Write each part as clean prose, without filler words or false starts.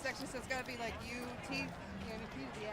section, so it's got to be like UT, T, yeah.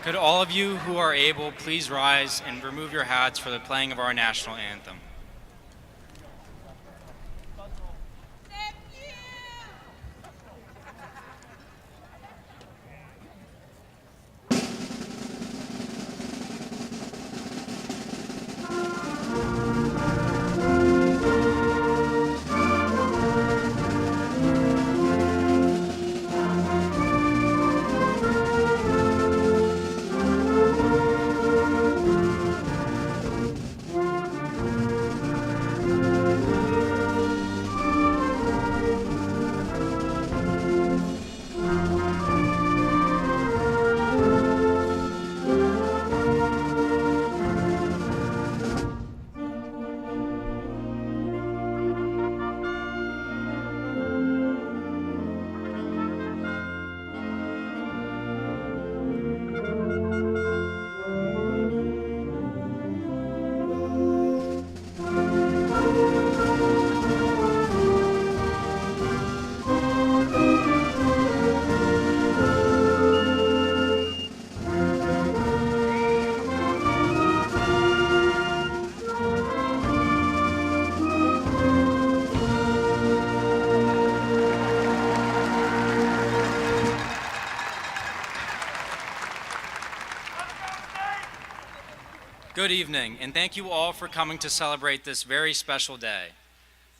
Could all of you who are able please rise and remove your hats for the playing of our national anthem. Good evening, and thank you all for coming to celebrate this very special day.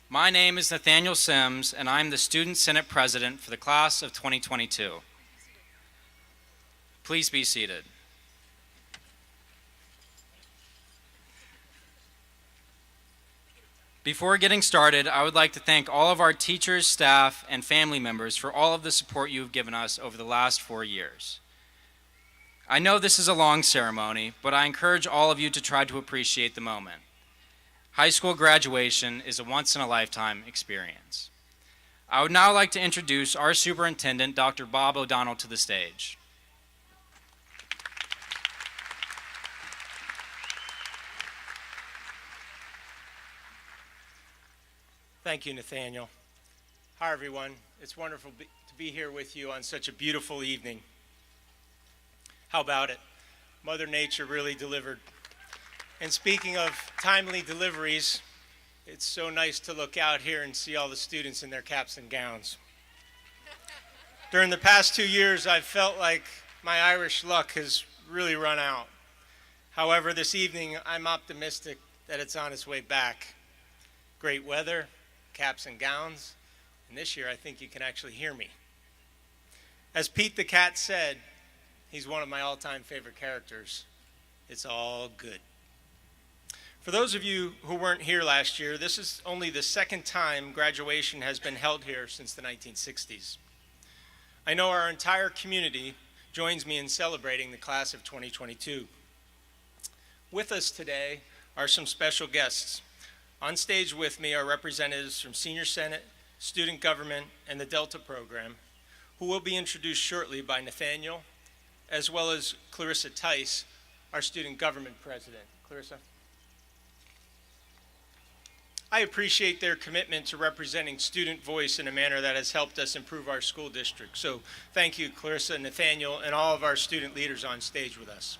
My name is Nathaniel Sims, and I'm the Student Senate President for the class of 2022. Please be seated. Before getting started, I would like to thank all of our teachers, staff, and family members for all of the support you've given us over the last 4 years. I know this is a long ceremony, but I encourage all of you to try to appreciate the moment. High school graduation is a once-in-a-lifetime experience. I would now like to introduce our superintendent, Dr. Bob O'Donnell, to the stage. Thank you, Nathaniel. Hi, everyone. It's wonderful to be here with you on such a beautiful evening. How about it? Mother Nature really delivered. And speaking of timely deliveries, it's so nice to look out here and see all the students in their caps and gowns. During the past 2 years, I've felt like my Irish luck has really run out. However, this evening, I'm optimistic that it's on its way back. Great weather, caps and gowns, and this year I think you can actually hear me. As Pete the Cat said, he's one of my all-time favorite characters. It's all good. For those of you who weren't here last year, this is only the second time graduation has been held here since the 1960s. I know our entire community joins me in celebrating the class of 2022. With us today are some special guests. On stage with me are representatives from Senior Senate, Student Government, and the Delta program, who will be introduced shortly by Nathaniel, as well as Clarissa Tice, our Student Government President. Clarissa. I appreciate their commitment to representing student voice in a manner that has helped us improve our school district. So thank you, Clarissa, Nathaniel, and all of our student leaders on stage with us.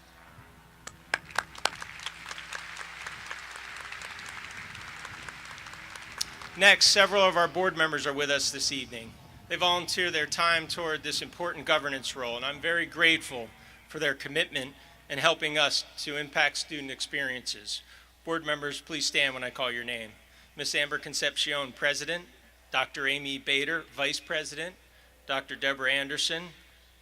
Next, several of our board members are with us this evening. They volunteer their time toward this important governance role, and I'm very grateful for their commitment in helping us to impact student experiences. Board members, please stand when I call your name. Ms. Amber Concepcion, President, Dr. Amy Bader, Vice President, Dr. Deborah Anderson,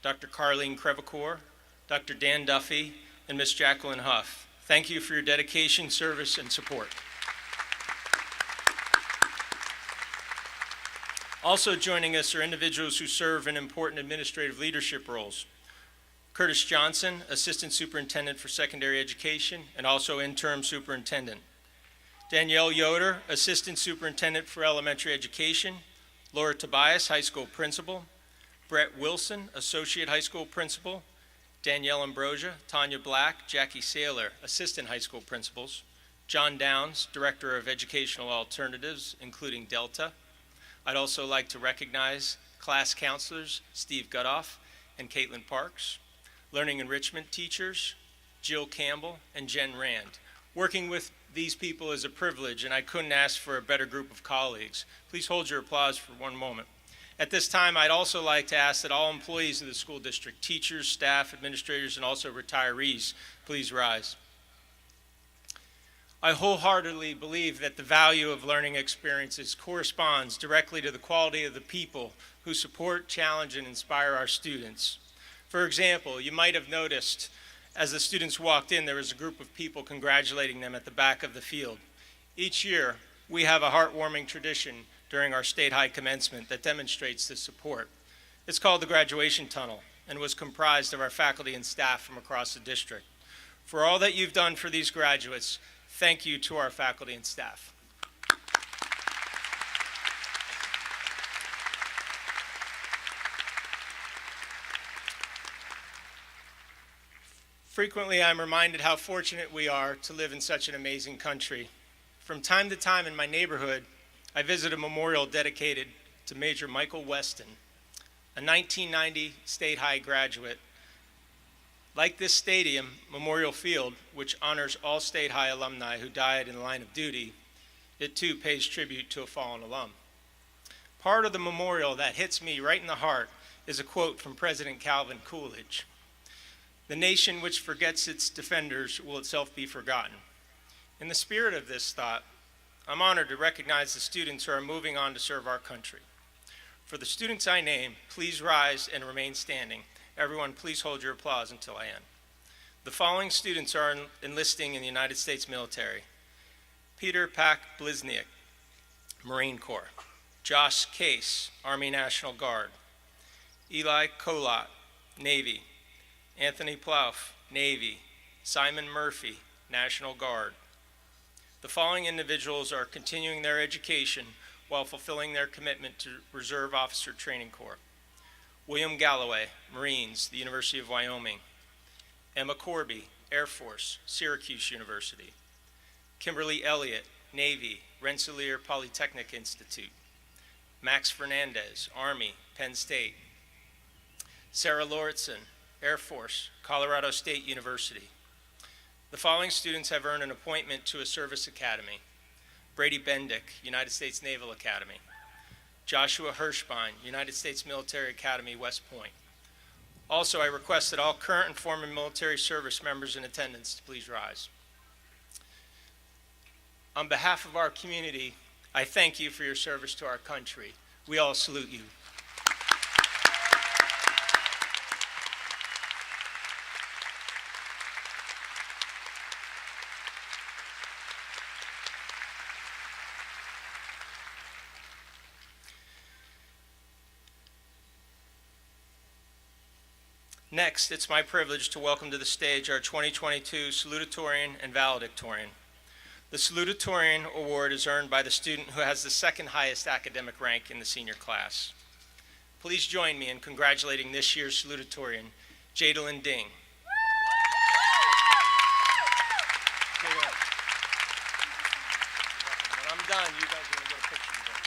Dr. Carlene Crevecoeur, Dr. Dan Duffy, and Ms. Jacqueline Huff. Thank you for your dedication, service, and support. Also joining us are individuals who serve in important administrative leadership roles. Curtis Johnson, Assistant Superintendent for Secondary Education and also Interim Superintendent. Danielle Yoder, Assistant Superintendent for Elementary Education. Laura Tobias, High School Principal. Brett Wilson, Associate High School Principal. Danielle Ambrosia, Tanya Black, Jackie Saylor, Assistant High School Principals. John Downs, Director of Educational Alternatives, including Delta. I'd also like to recognize class counselors Steve Gutoff and Caitlin Parks, learning enrichment teachers Jill Campbell and Jen Rand. Working with these people is a privilege, and I couldn't ask for a better group of colleagues. Please hold your applause for one moment. At this time, I'd also like to ask that all employees of the school district, teachers, staff, administrators, and also retirees, please rise. I wholeheartedly believe that the value of learning experiences corresponds directly to the quality of the people who support, challenge, and inspire our students. For example, you might have noticed as the students walked in, there was a group of people congratulating them at the back of the field. Each year, we have a heartwarming tradition during our state high commencement that demonstrates this support. It's called the Graduation Tunnel and was comprised of our faculty and staff from across the district. For all that you've done for these graduates, thank you to our faculty and staff. Frequently, I'm reminded how fortunate we are to live in such an amazing country. From time to time in my neighborhood, I visit a memorial dedicated to Major Michael Weston, a 1990 State High graduate. Like this stadium, Memorial Field, which honors all State High alumni who died in the line of duty, it too pays tribute to a fallen alum. Part of the memorial that hits me right in the heart is a quote from President Calvin Coolidge. The nation which forgets its defenders will itself be forgotten. In the spirit of this thought, I'm honored to recognize the students who are moving on to serve our country. For the students I name, please rise and remain standing. Everyone, please hold your applause until I end. The following students are enlisting in the United States military: Peter Pack Blizniak, Marine Corps; Josh Case, Army National Guard; Eli Kolot, Navy; Anthony Plouffe, Navy; Simon Murphy, National Guard. The following individuals are continuing their education while fulfilling their commitment to Reserve Officer Training Corps: William Galloway, Marines, the University of Wyoming; Emma Corby, Air Force, Syracuse University; Kimberly Elliott, Navy, Rensselaer Polytechnic Institute; Max Fernandez, Army, Penn State; Sarah Lauritsen, Air Force, Colorado State University. The following students have earned an appointment to a service academy: Brady Bendick, United States Naval Academy; Joshua Hirschbein, United States Military Academy, West Point. Also, I request that all current and former military service members in attendance to please rise. On behalf of our community, I thank you for your service to our country. We all salute you. Next, it's my privilege to welcome to the stage our 2022 salutatorian and valedictorian. The salutatorian award is earned by the student who has the second highest academic rank in the senior class. Please join me in congratulating this year's salutatorian, Jadalyn Ding. When I'm done, you guys are going to get a picture together.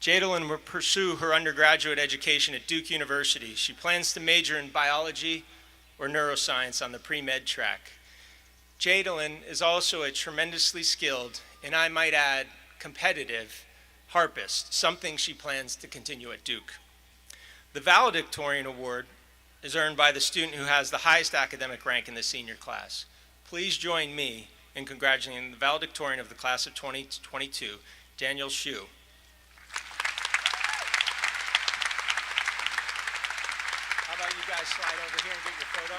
Jadalyn will pursue her undergraduate education at Duke University. She plans to major in biology or neuroscience on the pre-med track. Jadalyn is also a tremendously skilled, and I might add, competitive harpist, something she plans to continue at Duke. The valedictorian award is earned by the student who has the highest academic rank in the senior class. Please join me in congratulating the valedictorian of the class of 2022, Daniel Hsu. How about you guys slide over here and get your photo?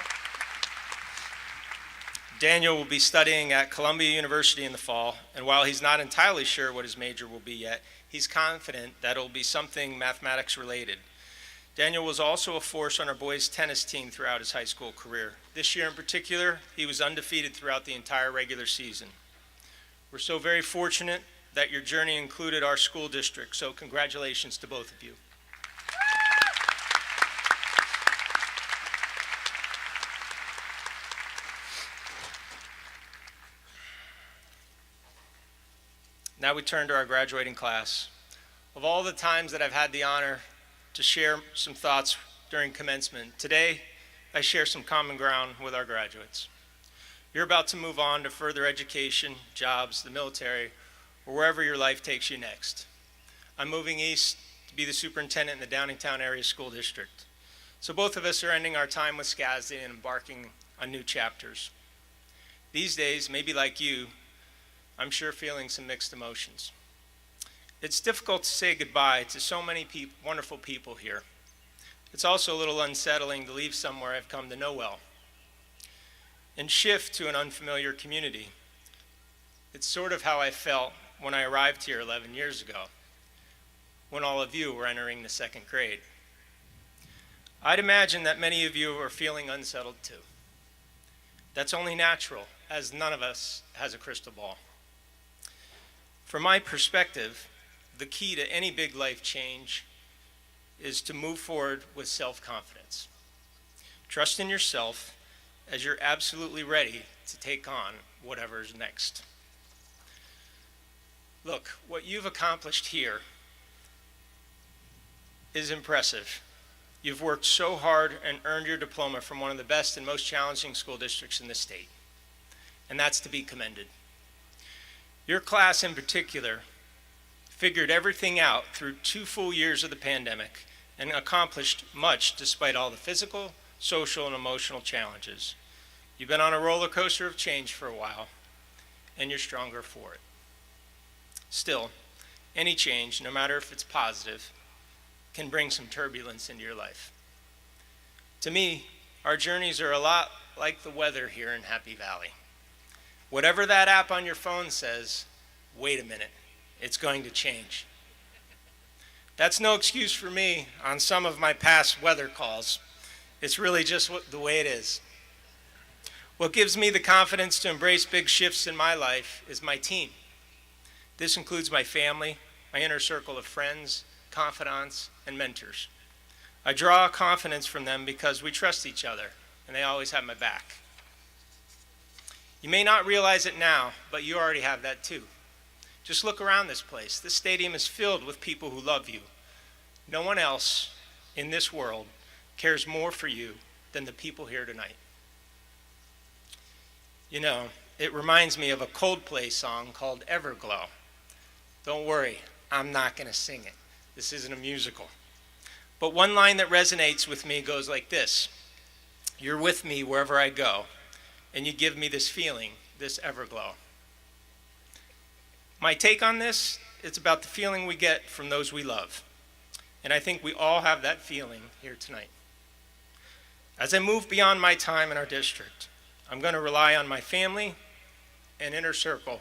Daniel will be studying at Columbia University in the fall, and while he's not entirely sure what his major will be yet, he's confident that it will be something mathematics related. Daniel was also a force on our boys' tennis team throughout his high school career. This year in particular, he was undefeated throughout the entire regular season. We're so very fortunate that your journey included our school district, so congratulations to both of you. Now we turn to our graduating class. Of all the times that I've had the honor to share some thoughts during commencement, today I share some common ground with our graduates. You're about to move on to further education, jobs, the military, or wherever your life takes you next. I'm moving east to be the superintendent in the Downingtown Area School District. So both of us are ending our time with SCASD and embarking on new chapters. These days, maybe like you, I'm sure feeling some mixed emotions. It's difficult to say goodbye to so many wonderful people here. It's also a little unsettling to leave somewhere I've come to know well and shift to an unfamiliar community. It's sort of how I felt when I arrived here 11 years ago, when all of you were entering the second grade. I'd imagine that many of you are feeling unsettled too. That's only natural, as none of us has a crystal ball. From my perspective, the key to any big life change is to move forward with self-confidence. Trust in yourself as you're absolutely ready to take on whatever's next. Look, what you've accomplished here is impressive. You've worked so hard and earned your diploma from one of the best and most challenging school districts in the state, and that's to be commended. Your class in particular figured everything out through 2 full years of the pandemic and accomplished much despite all the physical, social, and emotional challenges. You've been on a roller coaster of change for a while, and you're stronger for it. Still, any change, no matter if it's positive, can bring some turbulence into your life. To me, our journeys are a lot like the weather here in Happy Valley. Whatever that app on your phone says, wait a minute, it's going to change. That's no excuse for me on some of my past weather calls. It's really just the way it is. What gives me the confidence to embrace big shifts in my life is my team. This includes my family, my inner circle of friends, confidants, and mentors. I draw confidence from them because we trust each other, and they always have my back. You may not realize it now, but you already have that too. Just look around this place. This stadium is filled with people who love you. No one else in this world cares more for you than the people here tonight. You know, it reminds me of a Coldplay song called Everglow. Don't worry, I'm not going to sing it. This isn't a musical. But one line that resonates with me goes like this: you're with me wherever I go, and you give me this feeling, this everglow. My take on this, it's about the feeling we get from those we love. And I think we all have that feeling here tonight. As I move beyond my time in our district, I'm going to rely on my family and inner circle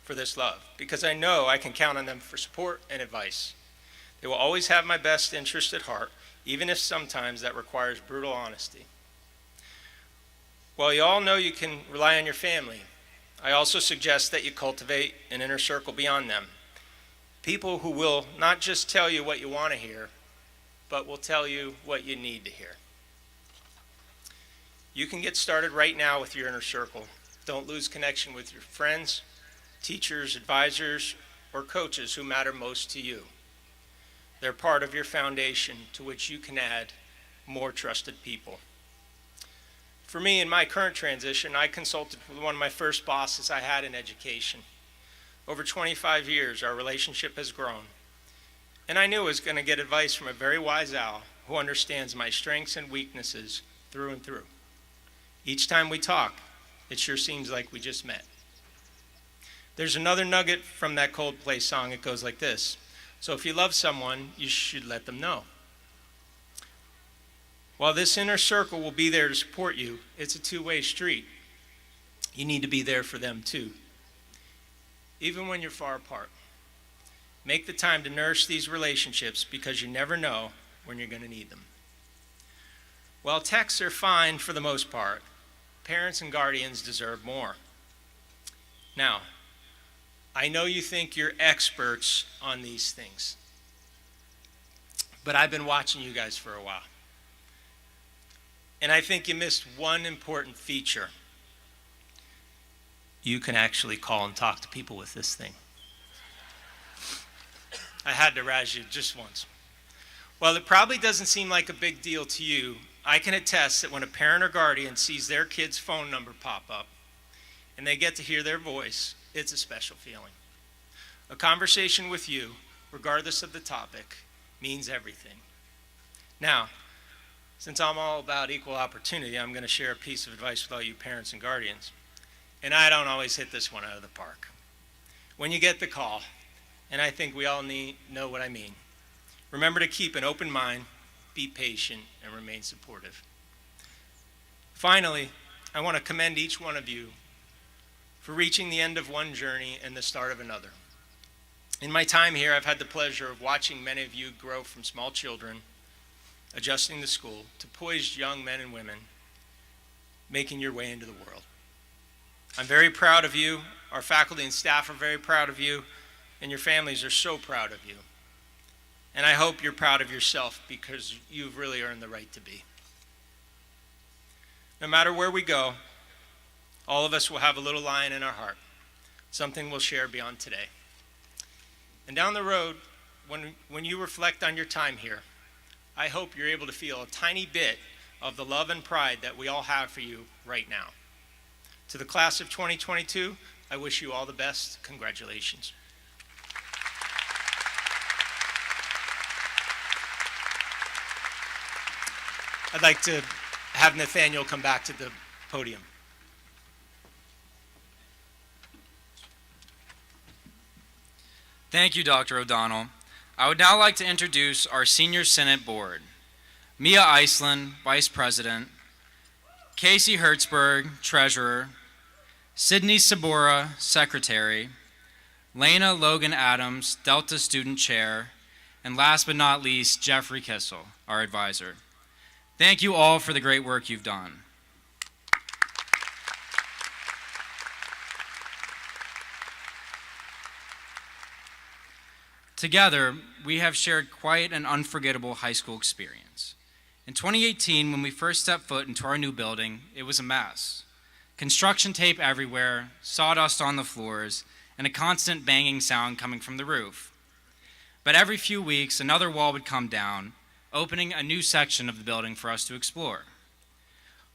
for this love, because I know I can count on them for support and advice. They will always have my best interest at heart, even if sometimes that requires brutal honesty. While you all know you can rely on your family, I also suggest that you cultivate an inner circle beyond them. People who will not just tell you what you want to hear, but will tell you what you need to hear. You can get started right now with your inner circle. Don't lose connection with your friends, teachers, advisors, or coaches who matter most to you. They're part of your foundation to which you can add more trusted people. For me, in my current transition, I consulted with one of my first bosses I had in education. Over 25 years, our relationship has grown. And I knew I was going to get advice from a very wise owl who understands my strengths and weaknesses through and through. Each time we talk, it sure seems like we just met. There's another nugget from that Coldplay song. It goes like this: so if you love someone, you should let them know. While this inner circle will be there to support you, it's a two-way street. You need to be there for them too, even when you're far apart. Make the time to nourish these relationships, because you never know when you're going to need them. While texts are fine for the most part, parents and guardians deserve more. Now, I know you think you're experts on these things, but I've been watching you guys for a while. And I think you missed one important feature. You can actually call and talk to people with this thing. I had to razz you just once. While it probably doesn't seem like a big deal to you, I can attest that when a parent or guardian sees their kid's phone number pop up and they get to hear their voice, it's a special feeling. A conversation with you, regardless of the topic, means everything. Now, since I'm all about equal opportunity, I'm going to share a piece of advice with all you parents and guardians. And I don't always hit this one out of the park. When you get the call, and I think we all know what I mean, remember to keep an open mind, be patient, and remain supportive. Finally, I want to commend each one of you for reaching the end of one journey and the start of another. In my time here, I've had the pleasure of watching many of you grow from small children, adjusting to school, to poised young men and women, making your way into the world. I'm very proud of you. Our faculty and staff are very proud of you, and your families are so proud of you. And I hope you're proud of yourself, because you've really earned the right to be. No matter where we go, all of us will have a little lion in our heart, something we'll share beyond today. And down the road, when you reflect on your time here, I hope you're able to feel a tiny bit of the love and pride that we all have for you right now. To the class of 2022, I wish you all the best. I'd like to have Nathaniel come back to the podium. Thank you, Dr. O'Donnell. I would now like to introduce our Senior Senate Board. Mia Iceland, Vice President, Casey Hertzberg, Treasurer, Sidney Sabora, Secretary, Lena Logan Adams, Delta Student Chair, and last but not least, Jeffrey Kissel, our advisor. Thank you all for the great work you've done. Together, we have shared quite an unforgettable high school experience. In 2018, when we first stepped foot into our new building, it was a mess. Construction tape everywhere, sawdust on the floors, and a constant banging sound coming from the roof. But every few weeks, another wall would come down, opening a new section of the building for us to explore.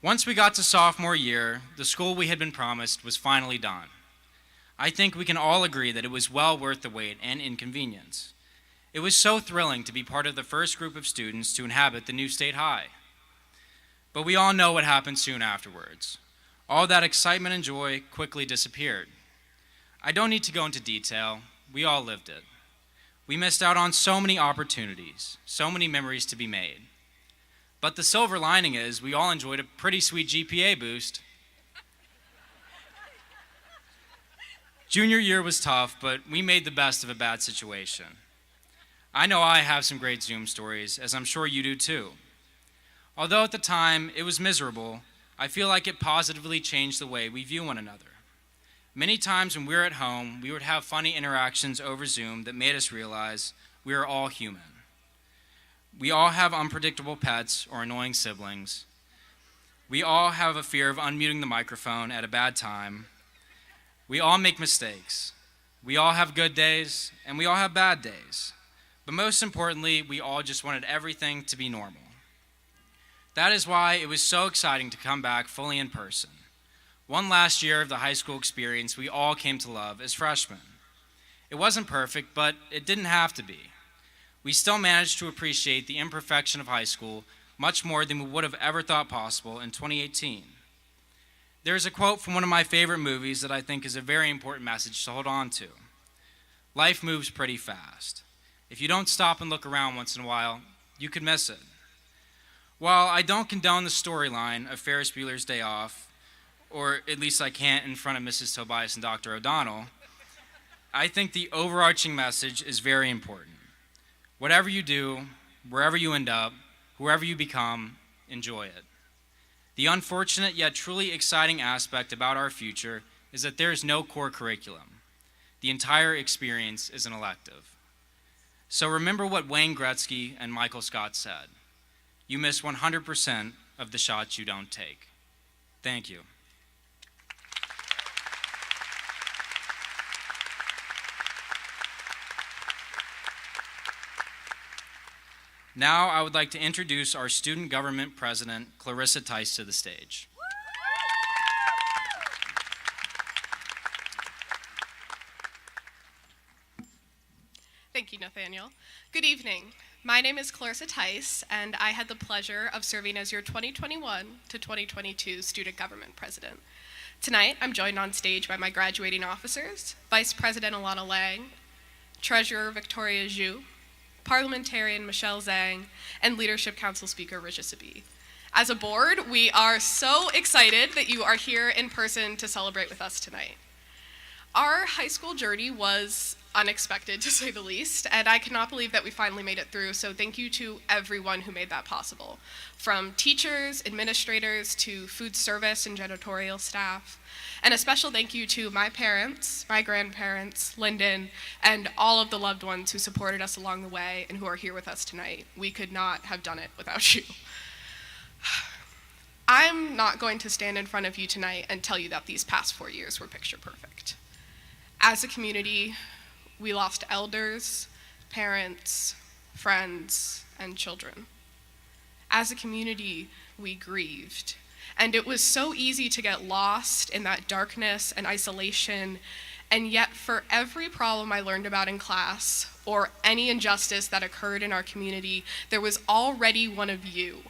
Once we got to sophomore year, the school we had been promised was finally done. I think we can all agree that it was well worth the wait and inconvenience. It was so thrilling to be part of the first group of students to inhabit the new State High. But we all know what happened soon afterwards. All that excitement and joy quickly disappeared. I don't need to go into detail. We all lived it. We missed out on so many opportunities, so many memories to be made. But the silver lining is we all enjoyed a pretty sweet GPA boost. Junior year was tough, but we made the best of a bad situation. I know I have some great Zoom stories, as I'm sure you do too. Although at the time it was miserable, I feel like it positively changed the way we view one another. Many times when we were at home, we would have funny interactions over Zoom that made us realize we are all human. We all have unpredictable pets or annoying siblings. We all have a fear of unmuting the microphone at a bad time. We all make mistakes. We all have good days, and we all have bad days. But most importantly, we all just wanted everything to be normal. That is why it was so exciting to come back fully in person. One last year of the high school experience we all came to love as freshmen. It wasn't perfect, but it didn't have to be. We still managed to appreciate the imperfection of high school much more than we would have ever thought possible in 2018. There's a quote from one of my favorite movies that I think is a very important message to hold on to. Life moves pretty fast. If you don't stop and look around once in a while, you could miss it. While I don't condone the storyline of Ferris Bueller's Day Off, or at least I can't in front of Mrs. Tobias and Dr. O'Donnell, I think the overarching message is very important. Whatever you do, wherever you end up, whoever you become, enjoy it. The unfortunate yet truly exciting aspect about our future is that there is no core curriculum. The entire experience is an elective. So remember what Wayne Gretzky and Michael Scott said. You miss 100% of the shots you don't take. Thank you. Now I would like to introduce our Student Government President, Clarissa Tice, to the stage. Thank you, Nathaniel. Good evening. My name is Clarissa Tice, and I had the pleasure of serving as your 2021 to 2022 Student Government President. Tonight, I'm joined on stage by my graduating officers, Vice President Alana Lang, Treasurer Victoria Zhu, Parliamentarian Michelle Zhang, and Leadership Council Speaker Risha Sabi. As a board, we are so excited that you are here in person to celebrate with us tonight. Our high school journey was unexpected, to say the least, and I cannot believe that we finally made it through, so thank you to everyone who made that possible. From teachers, administrators, to food service and janitorial staff. And a special thank you to my parents, my grandparents, Lyndon, and all of the loved ones who supported us along the way and who are here with us tonight. We could not have done it without you. I'm not going to stand in front of you tonight and tell you that these past 4 years were picture perfect. As a community, we lost elders, parents, friends, and children. As a community, we grieved. And it was so easy to get lost in that darkness and isolation, and yet for every problem I learned about in class, or any injustice that occurred in our community, there was already one of you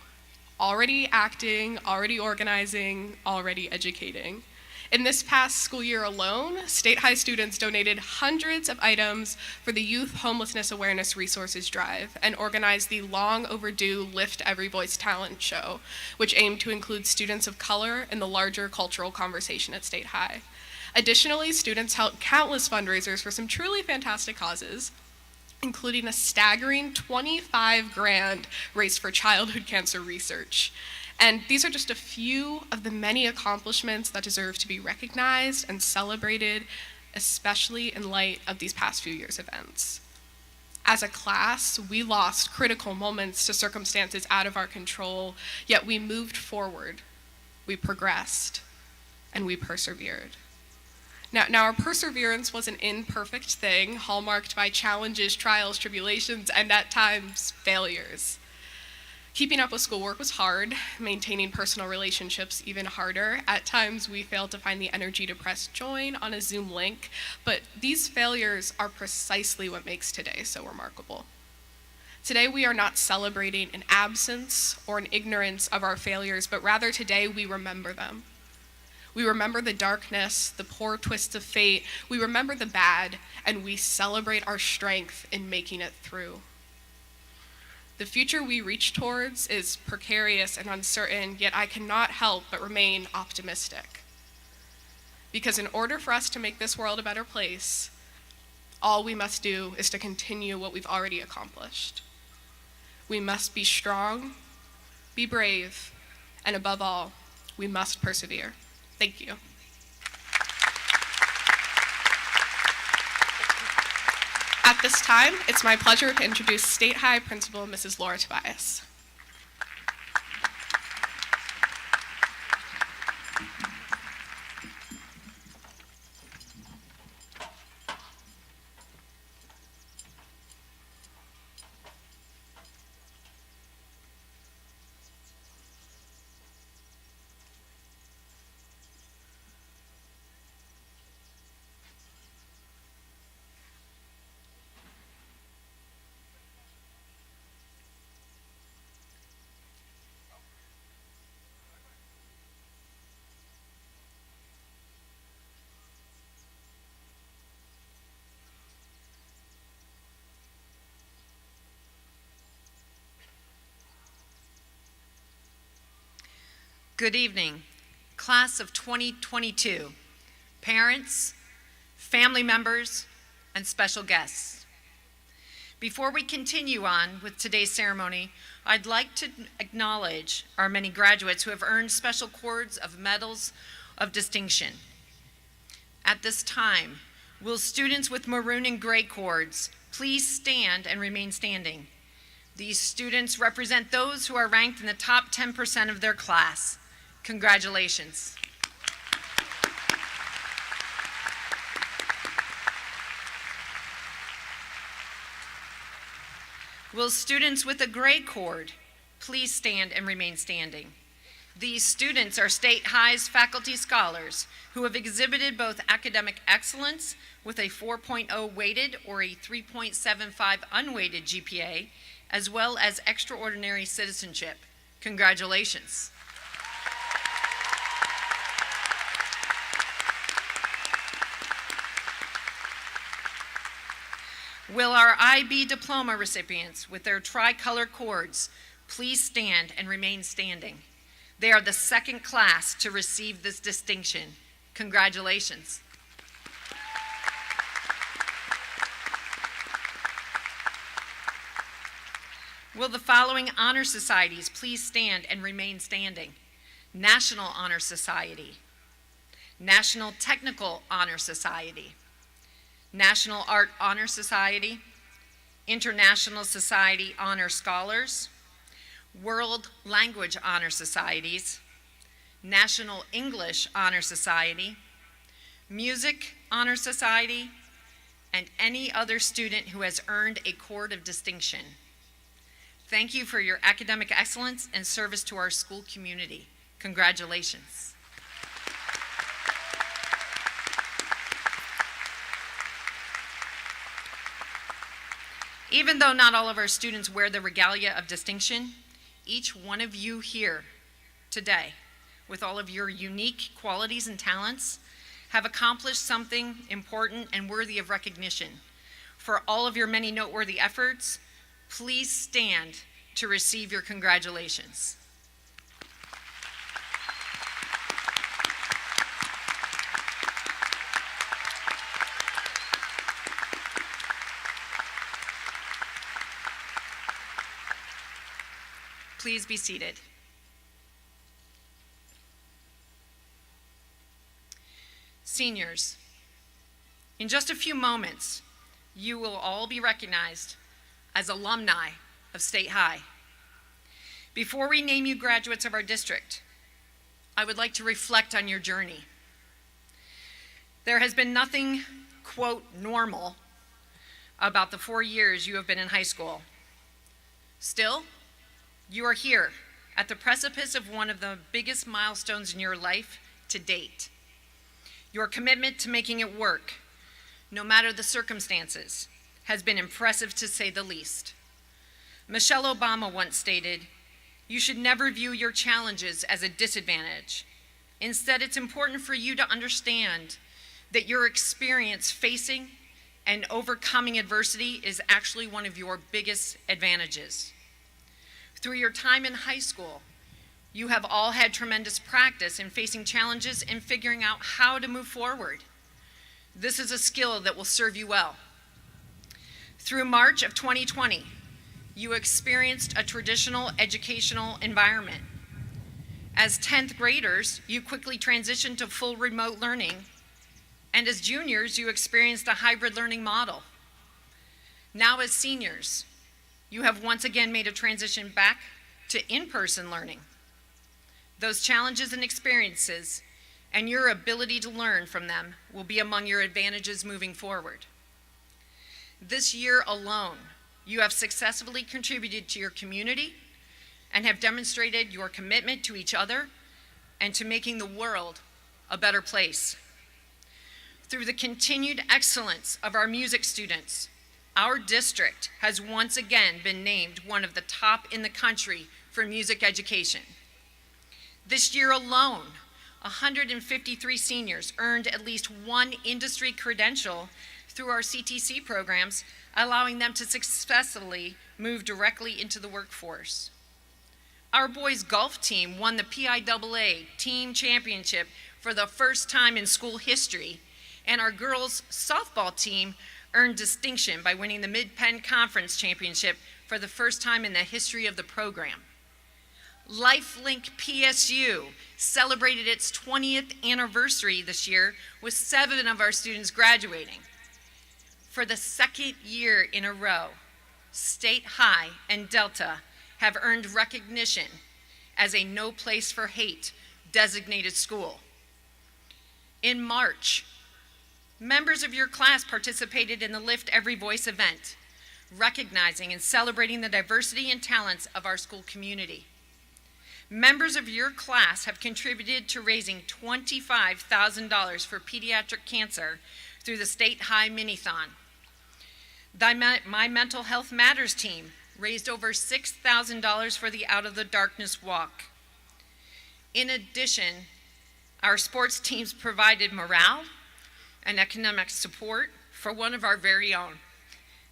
already acting, already organizing, already educating. In this past school year alone, State High students donated hundreds of items for the Youth Homelessness Awareness Resources Drive and organized the long overdue Lift Every Voice talent show, which aimed to include students of color in the larger cultural conversation at State High. Additionally, students held countless fundraisers for some truly fantastic causes, including a staggering $25,000 raised for childhood cancer research. And these are just a few of the many accomplishments that deserve to be recognized and celebrated, especially in light of these past few years' events. As a class, we lost critical moments to circumstances out of our control, yet we moved forward, we progressed, and we persevered. Now, our perseverance was an imperfect thing, hallmarked by challenges, trials, tribulations, and at times, failures. Keeping up with schoolwork was hard, maintaining personal relationships even harder. At times, we failed to find the energy to press join on a Zoom link, but these failures are precisely what makes today so remarkable. Today, we are not celebrating an absence or an ignorance of our failures, but rather today we remember them. We remember the darkness, the poor twists of fate. We remember the bad, and we celebrate our strength in making it through. The future we reach towards is precarious and uncertain, yet I cannot help but remain optimistic. Because in order for us to make this world a better place, all we must do is to continue what we've already accomplished. We must be strong, be brave, and above all, we must persevere. Thank you. At this time, it's my pleasure to introduce State High Principal Mrs. Laura Tobias. Good evening, class of 2022, parents, family members, and special guests. Before we continue on with today's ceremony, I'd like to acknowledge our many graduates who have earned special cords of medals of distinction. At this time, will students with maroon and gray cords please stand and remain standing? These students represent those who are ranked in the top 10% of their class. Congratulations. Will students with a gray cord please stand and remain standing? These students are State High's faculty scholars who have exhibited both academic excellence with a 4.0 weighted or a 3.75 unweighted GPA, as well as extraordinary citizenship. Congratulations. Will our IB diploma recipients with their tricolor cords please stand and remain standing? They are the second class to receive this distinction. Congratulations. Will the following honor societies please stand and remain standing? National Honor Society, National Technical Honor Society, National Art Honor Society, International Society Honor Scholars, World Language Honor Societies, National English Honor Society, Music Honor Society, and any other student who has earned a cord of distinction. Thank you for your academic excellence and service to our school community. Congratulations. Even though not all of our students wear the regalia of distinction, each one of you here today, with all of your unique qualities and talents, have accomplished something important and worthy of recognition. For all of your many noteworthy efforts, please stand to receive your congratulations. Please be seated. Seniors, in just a few moments, you will all be recognized as alumni of State High. Before we name you graduates of our district, I would like to reflect on your journey. There has been nothing, quote, normal about the 4 years you have been in high school. Still, you are here at the precipice of one of the biggest milestones in your life to date. Your commitment to making it work, no matter the circumstances, has been impressive to say the least. Michelle Obama once stated, "You should never view your challenges as a disadvantage. Instead, it's important for you to understand that your experience facing and overcoming adversity is actually one of your biggest advantages." Through your time in high school, you have all had tremendous practice in facing challenges and figuring out how to move forward. This is a skill that will serve you well. Through March of 2020, you experienced a traditional educational environment. As 10th graders, you quickly transitioned to full remote learning, and as juniors, you experienced a hybrid learning model. Now as seniors, you have once again made a transition back to in-person learning. Those challenges and experiences and your ability to learn from them will be among your advantages moving forward. This year alone, you have successfully contributed to your community and have demonstrated your commitment to each other and to making the world a better place. Through the continued excellence of our music students, our district has once again been named one of the top in the country for music education. This year alone, 153 seniors earned at least one industry credential through our CTC programs, allowing them to successfully move directly into the workforce. Our boys golf team won the PIAA team championship for the first time in school history, and our girls softball team earned distinction by winning the Mid-Penn Conference Championship for the first time in the history of the program. LifeLink PSU celebrated its 20th anniversary this year with 7 of our students graduating. For the second year in a row, State High and Delta have earned recognition as a No Place for Hate designated school. In March, members of your class participated in the Lift Every Voice event, recognizing and celebrating the diversity and talents of our school community. Members of your class have contributed to raising $25,000 for pediatric cancer through the State High Mini-thon. My Mental Health Matters team raised over $6,000 for the Out of the Darkness Walk. In addition, our sports teams provided morale and economic support for one of our very own,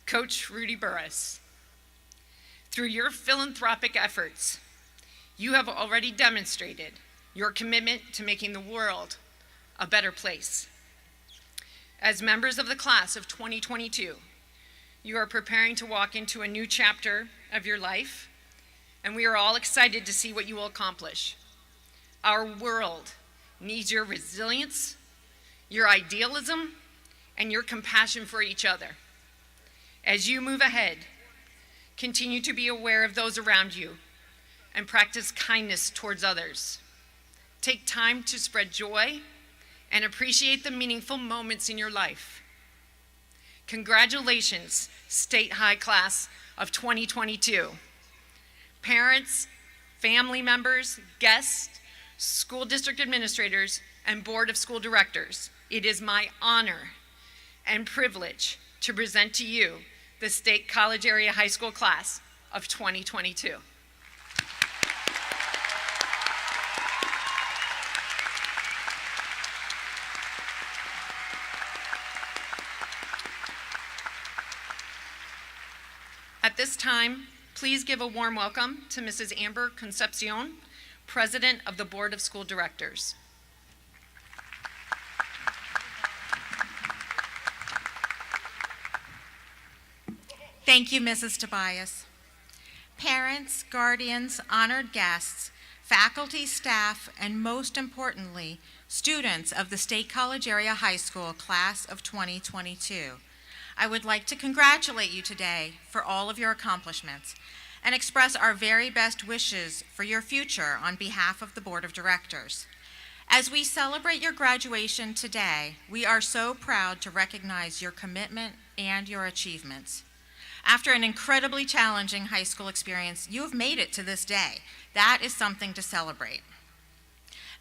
Coach Rudy Burris. Through your philanthropic efforts, you have already demonstrated your commitment to making the world a better place. As members of the class of 2022, you are preparing to walk into a new chapter of your life, and we are all excited to see what you will accomplish. Our world needs your resilience, your idealism, and your compassion for each other. As you move ahead, continue to be aware of those around you and practice kindness towards others. Take time to spread joy and appreciate the meaningful moments in your life. Congratulations, State High Class of 2022. Parents, family members, guests, school district administrators, and Board of School Directors, it is my honor and privilege to present to you the State College Area High School Class of 2022. At this time, please give a warm welcome to Mrs. Amber Concepcion, President of the Board of School Directors. Thank you, Mrs. Tobias. Parents, guardians, honored guests, faculty, staff, and most importantly, students of the State College Area High School class of 2022. I would like to congratulate you today for all of your accomplishments and express our very best wishes for your future on behalf of the Board of Directors. As we celebrate your graduation today, we are so proud to recognize your commitment and your achievements. After an incredibly challenging high school experience, you have made it to this day. That is something to celebrate.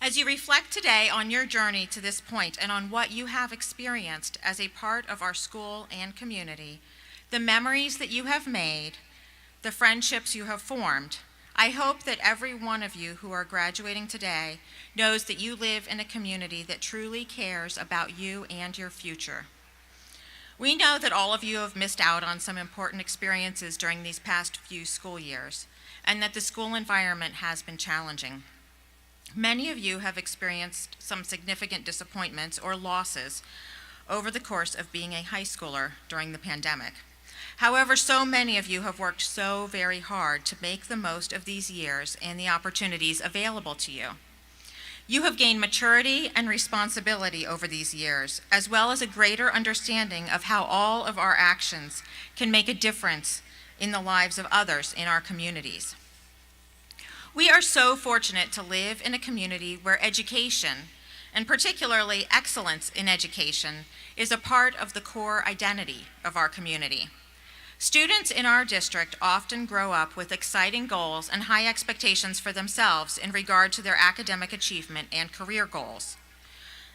As you reflect today on your journey to this point and on what you have experienced as a part of our school and community, the memories that you have made, the friendships you have formed, I hope that every one of you who are graduating today knows that you live in a community that truly cares about you and your future. We know that all of you have missed out on some important experiences during these past few school years, and that the school environment has been challenging. Many of you have experienced some significant disappointments or losses over the course of being a high schooler during the pandemic. However, so many of you have worked so very hard to make the most of these years and the opportunities available to you. You have gained maturity and responsibility over these years, as well as a greater understanding of how all of our actions can make a difference in the lives of others in our communities. We are so fortunate to live in a community where education, and particularly excellence in education, is a part of the core identity of our community. Students in our district often grow up with exciting goals and high expectations for themselves in regard to their academic achievement and career goals.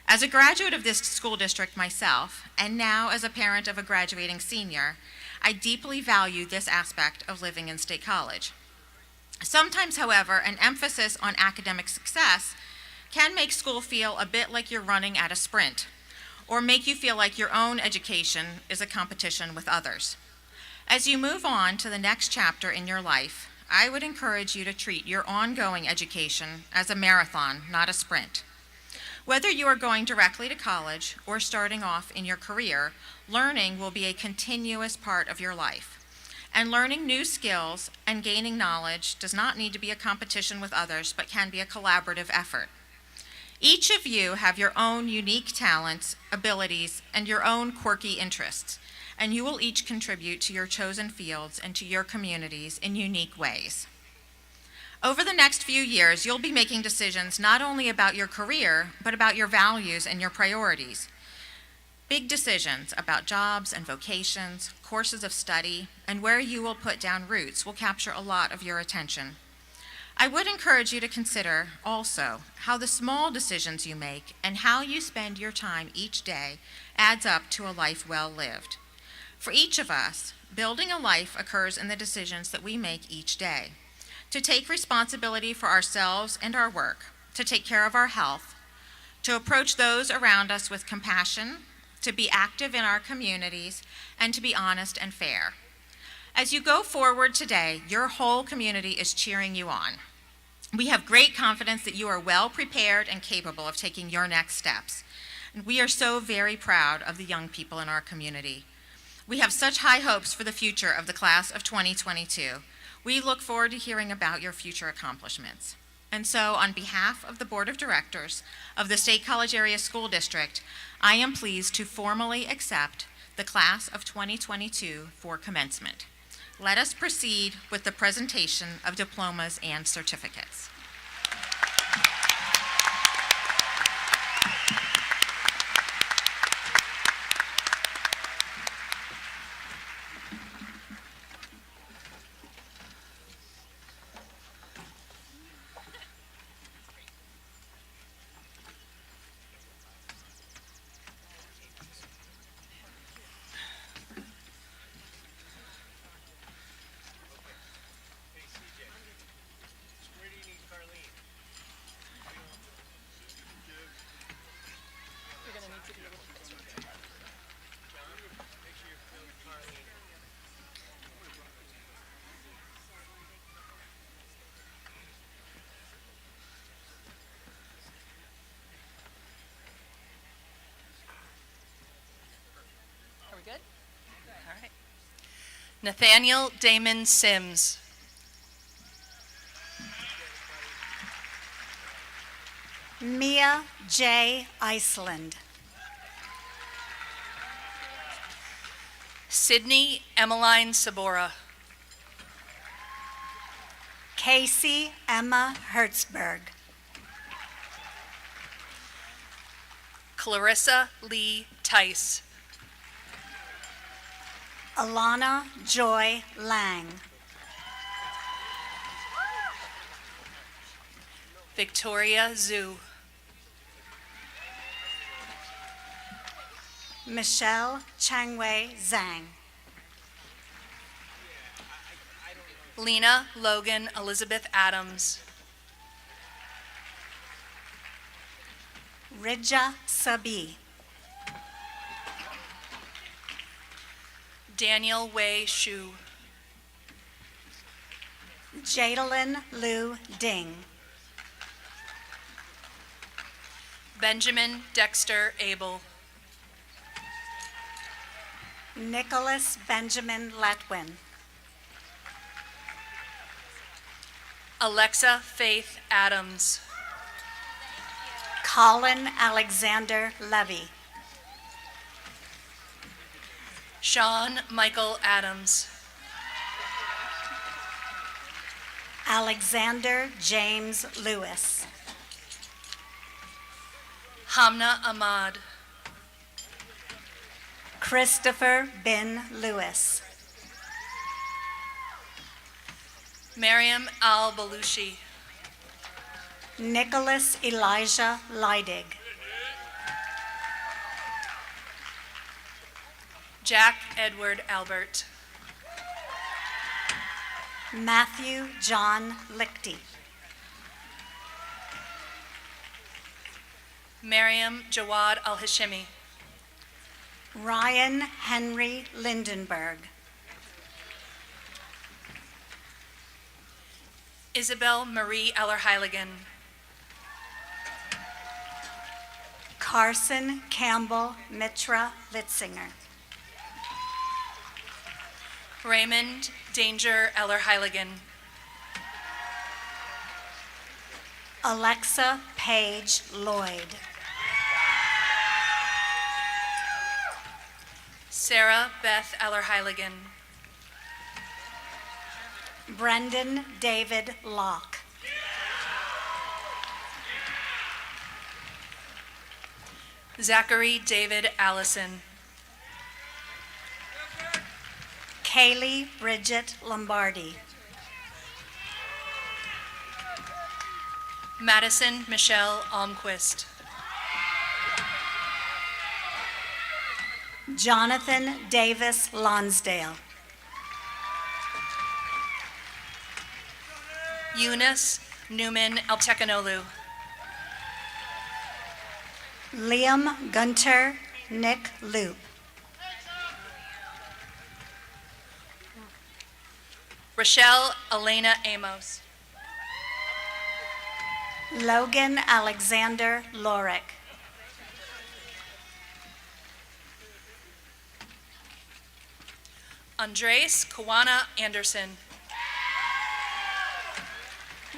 As a graduate of this school district myself, and now as a parent of a graduating senior, I deeply value this aspect of living in State College. Sometimes, however, an emphasis on academic success can make school feel a bit like you're running at a sprint, or make you feel like your own education is a competition with others. As you move on to the next chapter in your life, I would encourage you to treat your ongoing education as a marathon, not a sprint. Whether you are going directly to college or starting off in your career, learning will be a continuous part of your life. And learning new skills and gaining knowledge does not need to be a competition with others, but can be a collaborative effort. Each of you have your own unique talents, abilities, and your own quirky interests, and you will each contribute to your chosen fields and to your communities in unique ways. Over the next few years, you'll be making decisions not only about your career, but about your values and your priorities. Big decisions about jobs and vocations, courses of study, and where you will put down roots will capture a lot of your attention. I would encourage you to consider also how the small decisions you make and how you spend your time each day adds up to a life well lived. For each of us, building a life occurs in the decisions that we make each day. To take responsibility for ourselves and our work, to take care of our health, to approach those around us with compassion, to be active in our communities, and to be honest and fair. As you go forward today, your whole community is cheering you on. We have great confidence that you are well prepared and capable of taking your next steps. And we are so very proud of the young people in our community. We have such high hopes for the future of the class of 2022. We look forward to hearing about your future accomplishments. And so, on behalf of the Board of Directors of the State College Area School District, I am pleased to formally accept the class of 2022 for commencement. Let us proceed with the presentation of diplomas and certificates. Nathaniel Damon Sims. Mia J. Iceland. Sidney Emmeline Sabora. Casey Emma Hertzberg. Clarissa Lee Tice. Alana Joy Lang. Victoria Zhu. Michelle Changwei Zhang. Lena Logan Elizabeth Adams. Rija Sabi. Daniel Wei Shu. Jadalyn Liu Ding. Benjamin Dexter Abel. Nicholas Benjamin Letwin. Alexa Faith Adams. Colin Alexander Levy. Sean Michael Adams. Alexander James Lewis. Hamna Ahmad. Christopher Bin Lewis. Mariam Al-Balushi. Nicholas Elijah Leidig. Jack Edward Albert. Matthew John Lichty. Mariam Jawad Al-Hashimi. Ryan Henry Lindenberg. Isabel Marie Eller-Heiligen. Carson Campbell Mitra Litzinger. Raymond Danger Eller-Heiligen. Alexa Page Lloyd. Sarah Beth Eller-Heiligen. Brendan David Locke. Zachary David Allison. Kaylee Bridget Lombardi. Madison Michelle Almquist. Jonathan Davis Lonsdale. Eunice Newman Altekanolu. Liam Gunter Nick Loop. Rochelle Elena Amos. Logan Alexander Lorick. Andres Kawana Anderson.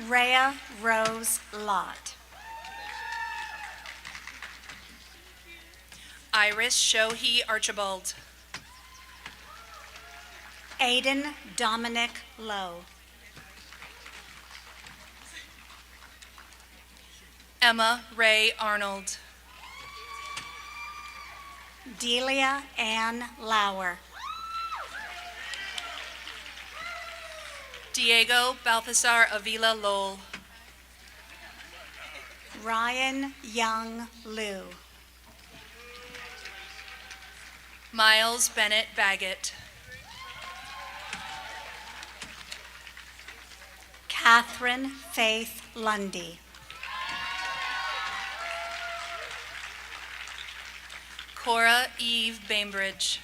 Rhea Rose Lott. Iris Shohi Archibald. Aiden Dominic Lowe. Emma Ray Arnold. Delia Ann Lauer. Diego Balthasar Avila Lowell. Ryan Young Liu. Miles Bennett Baggett. Catherine Faith Lundy. Cora Eve Bainbridge.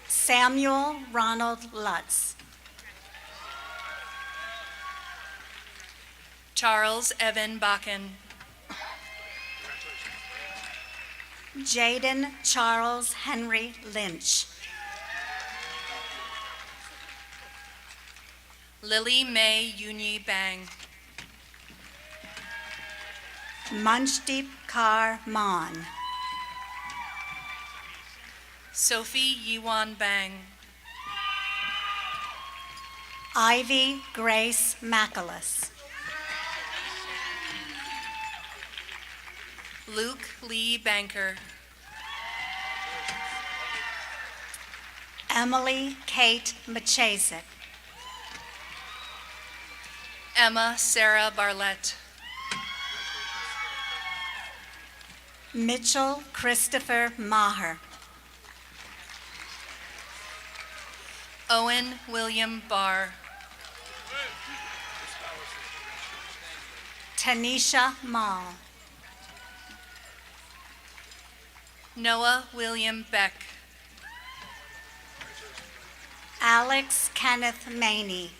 Samuel Ronald Lutz. Charles Evan Bakken. Jaden Charles Henry Lynch. Lily Mae Yunyi Bang. Munchdeep Kaur Mon. Sophie Yiwan Bang. Ivy Grace McAllis. Luke Lee Banker. Emily Kate Machasik. Emma Sarah Barlett. Mitchell Christopher Maher. Owen William Barr. Tanisha Mall. Noah William Beck. Alex Kenneth Maney.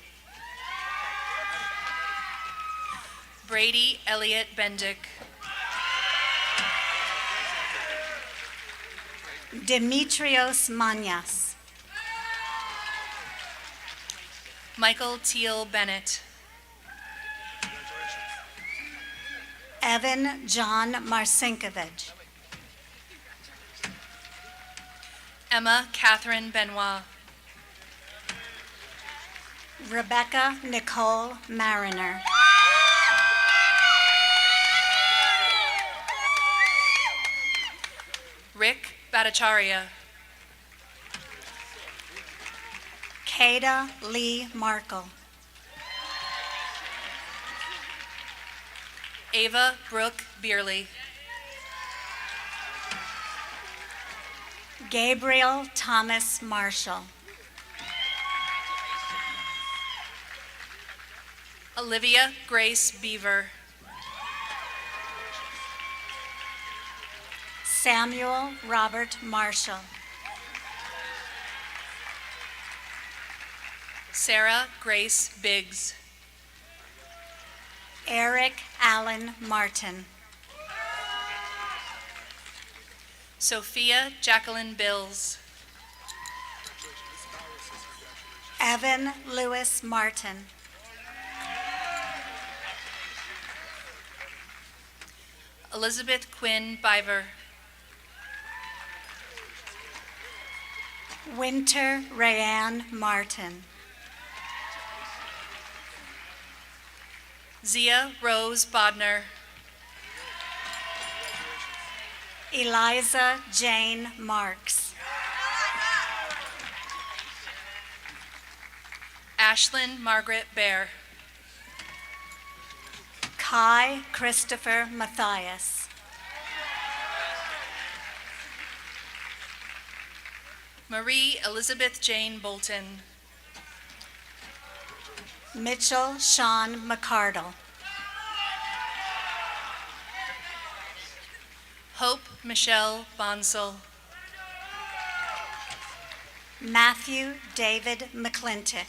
Brady Elliott Bendick. Dimitrios Manyas. Michael Teal Bennett. Evan John Marcinkovich. Emma Catherine Benoit. Rebecca Nicole Mariner. Rick Bhattacharya. Kada Lee Markle. Ava Brooke Beerley. Gabriel Thomas Marshall. Olivia Grace Beaver. Samuel Robert Marshall. Sarah Grace Biggs. Eric Allen Martin. Sophia Jacqueline Bills. Evan Lewis Martin. Elizabeth Quinn Biver. Winter Rayanne Martin. Zia Rose Bodner. Eliza Jane Marks. Ashlyn Margaret Bear. Kai Christopher Matthias. Marie Elizabeth Jane Bolton. Mitchell Sean McCardle. Hope Michelle Bonsall. Matthew David McClintock.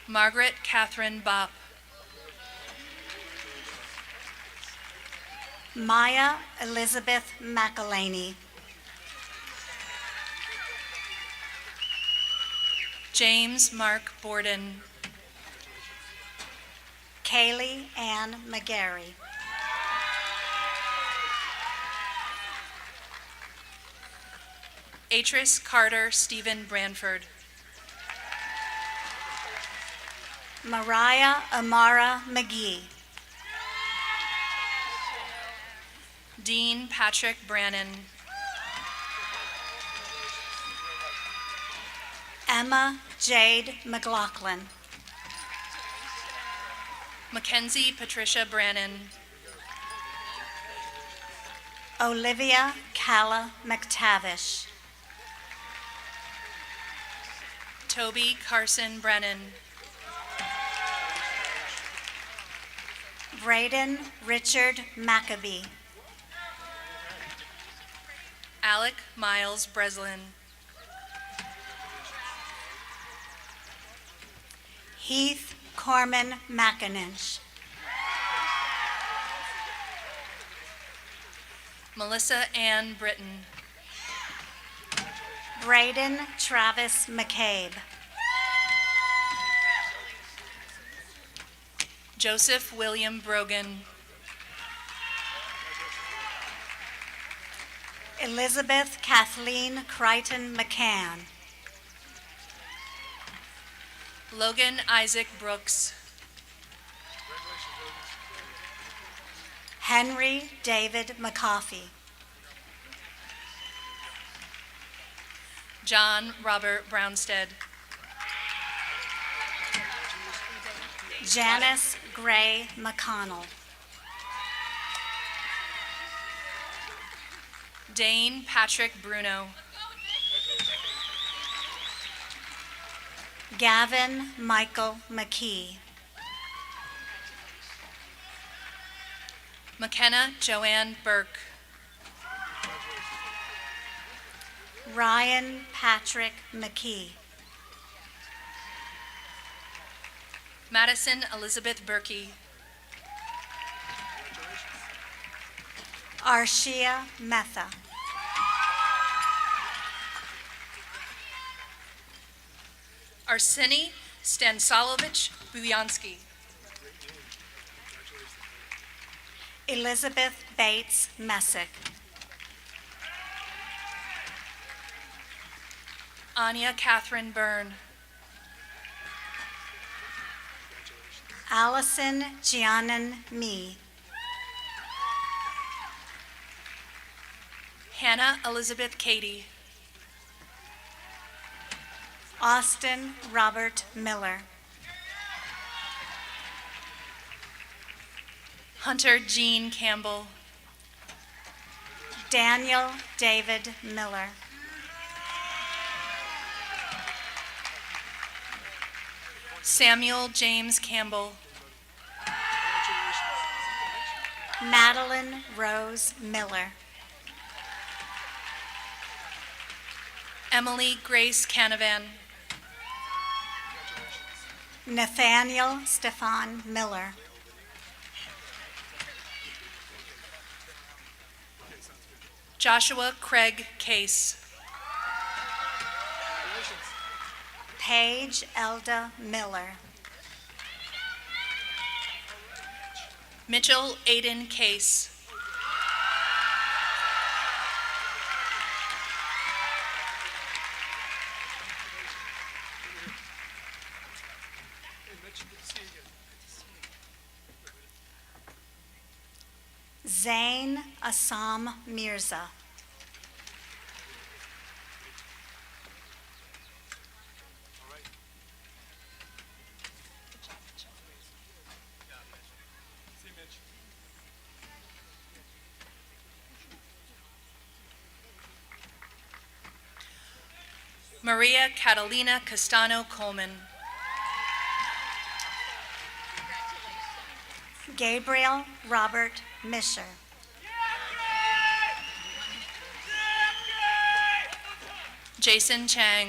Margaret Catherine Bopp. Maya Elizabeth McElhaney. James Mark Borden. Kaylee Ann McGarry. Atris Carter Stephen Branford. Mariah Amara McGee. Dean Patrick Brannon. Emma Jade McLaughlin. Mackenzie Patricia Brannon. Olivia Calla McTavish. Toby Carson Brennan. Braden Richard Maccabee. Alec Miles Breslin. Heath Corman McInish. Melissa Ann Britton. Braden Travis McCabe. Joseph William Brogan. Elizabeth Kathleen Crichton McCann. Logan Isaac Brooks. Henry David McCoffey. John Robert Brownstead. Janice Gray McConnell. Dane Patrick Bruno. Gavin Michael McKee. McKenna Joanne Burke. Ryan Patrick McKee. Madison Elizabeth Berkey. Arshia Metha. Arseny Stansalovich Buyansky. Elizabeth Bates Messick. Anya Catherine Byrne. Allison Giannan Me. Hannah Elizabeth Cady. Austin Robert Miller. Hunter Jean Campbell. Daniel David Miller. Samuel James Campbell. Madeline Rose Miller. Emily Grace Canavan. Nathaniel Stefan Miller. Joshua Craig Case. Paige Elda Miller. Mitchell Aiden Case. Zain Assam Mirza. Maria Catalina Castano Coleman. Gabriel Robert Misher. Jason Chang.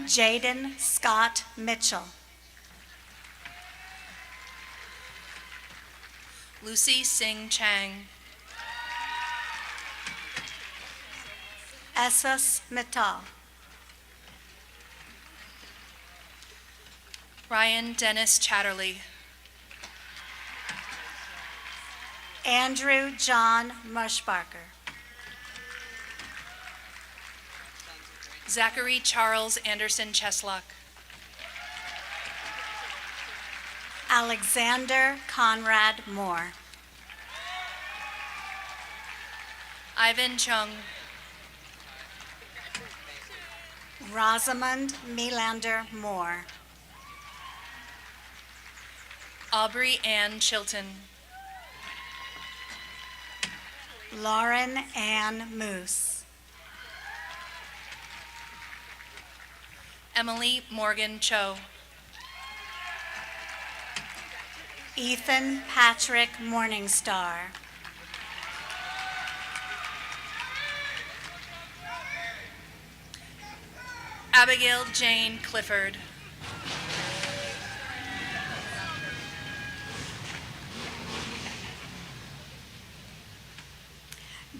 Jaden Scott Mitchell. Lucy Singh Chang. Essas Mittal. Ryan Dennis Chatterley. Andrew John Marshbarker. Zachary Charles Anderson Cheslock. Alexander Conrad Moore. Ivan Chung. Rosamond Melander Moore. Aubrey Ann Chilton. Lauren Ann Moose. Emily Morgan Cho. Ethan Patrick Morningstar. Abigail Jane Clifford.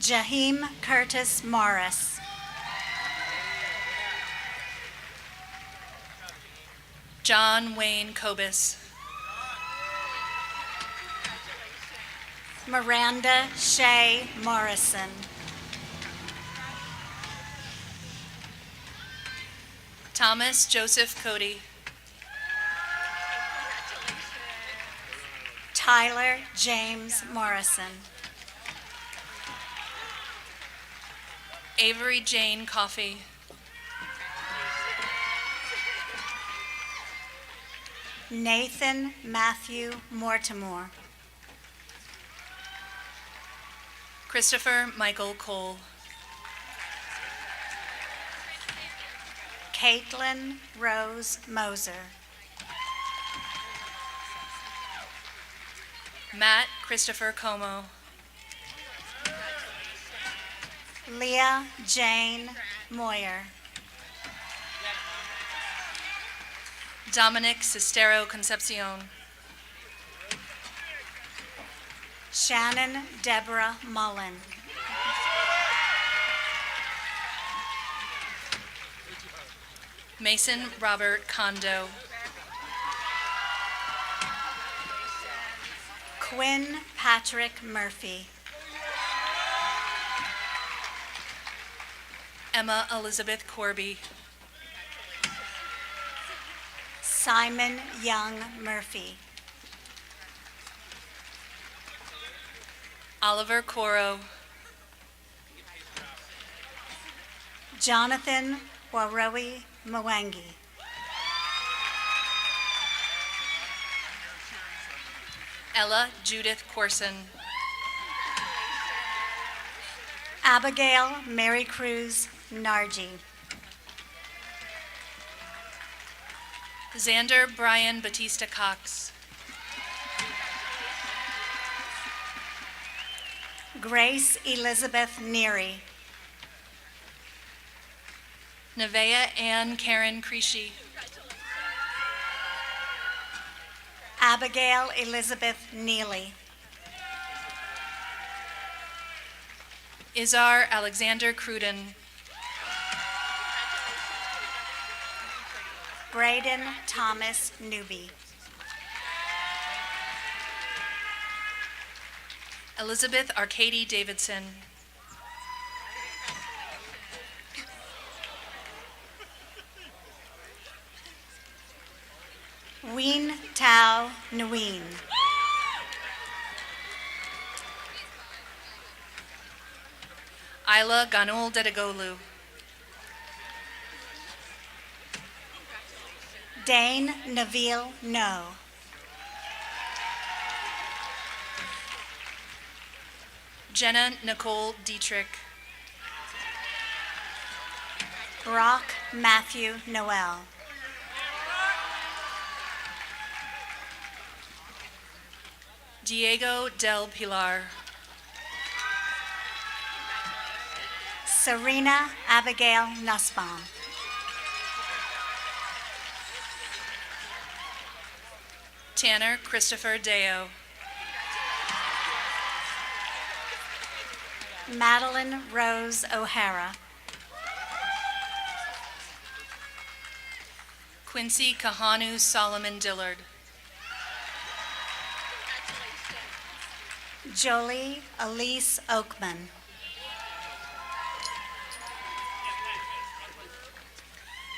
Jaheim Curtis Morris. John Wayne Kobus. Miranda Shea Morrison. Thomas Joseph Cody. Tyler James Morrison. Avery Jane Coffey. Nathan Matthew Mortimer. Christopher Michael Cole. Caitlin Rose Moser. Matt Christopher Como. Leah Jane Moyer. Dominic Sistero Concepcion. Shannon Deborah Mullen. Mason Robert Kondo. Quinn Patrick Murphy. Emma Elizabeth Corby. Simon Young Murphy. Oliver Coro. Jonathan Warowi Mwangi. Ella Judith Corson. Abigail Mary Cruz Nargi. Xander Brian Batista Cox. Grace Elizabeth Neary. Nevaeh Ann Karen Creasy. Abigail Elizabeth Neely. Izar Alexander Cruden. Braden Thomas Newby. Elizabeth Arcady Davidson. Ween Tao Nguyen. Isla Ganul Dedegolu. Dane Neville No. Jenna Nicole Dietrich. Brock Matthew Noel. Diego Del Pilar. Serena Abigail Nussbaum. Tanner Christopher Deo. Madeline Rose O'Hara. Quincy Kahanu Solomon Dillard. Jolie Elise Oakman.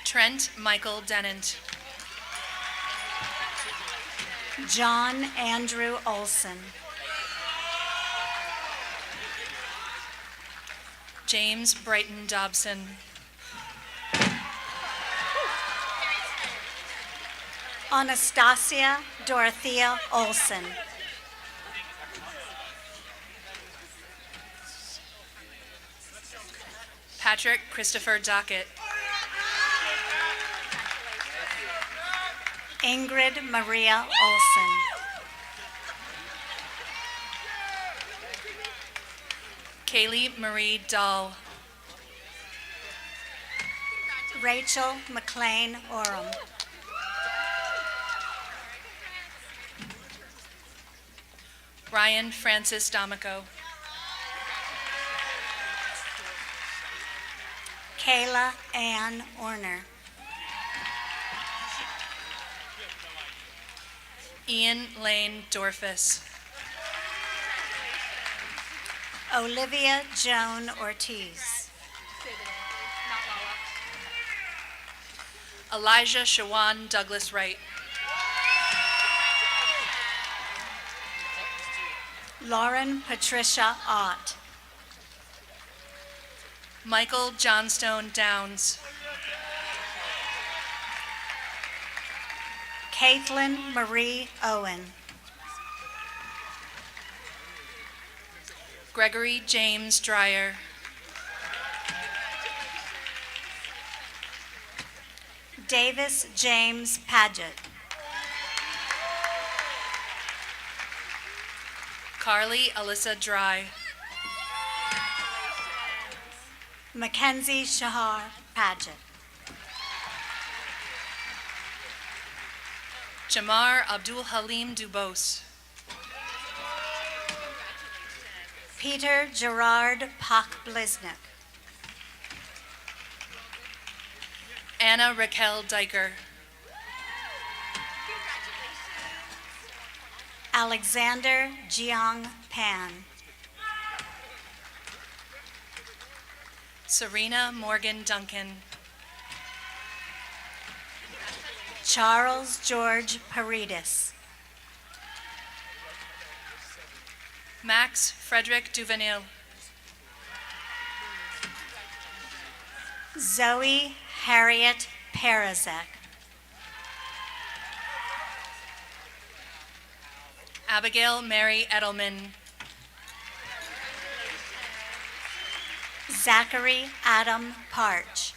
Trent Michael Dennant. John Andrew Olson. James Brighton Dobson. Anastasia Dorothea Olson. Patrick Christopher Dockett. Ingrid Maria Olson. Kaylee Marie Dahl. Rachel McLean Oram. Ryan Francis D'Amico. Kayla Ann Orner. Ian Lane Dorfus. Olivia Joan Ortiz. Elijah Shawan Douglas Wright. Lauren Patricia Ott. Michael Johnstone Downs. Caitlin Marie Owen. Gregory James Dreyer. Davis James Paget. Carly Alyssa Dry. Mackenzie Shahar Paget. Jamar Abdul Halim Dubose. Peter Gerard Pak Bliznik. Anna Raquel Diker. Alexander Jiang Pan. Serena Morgan Duncan. Charles George Paredes. Max Frederick Duvanil. Zoe Harriet Perazek. Abigail Mary Edelman. Zachary Adam Parch.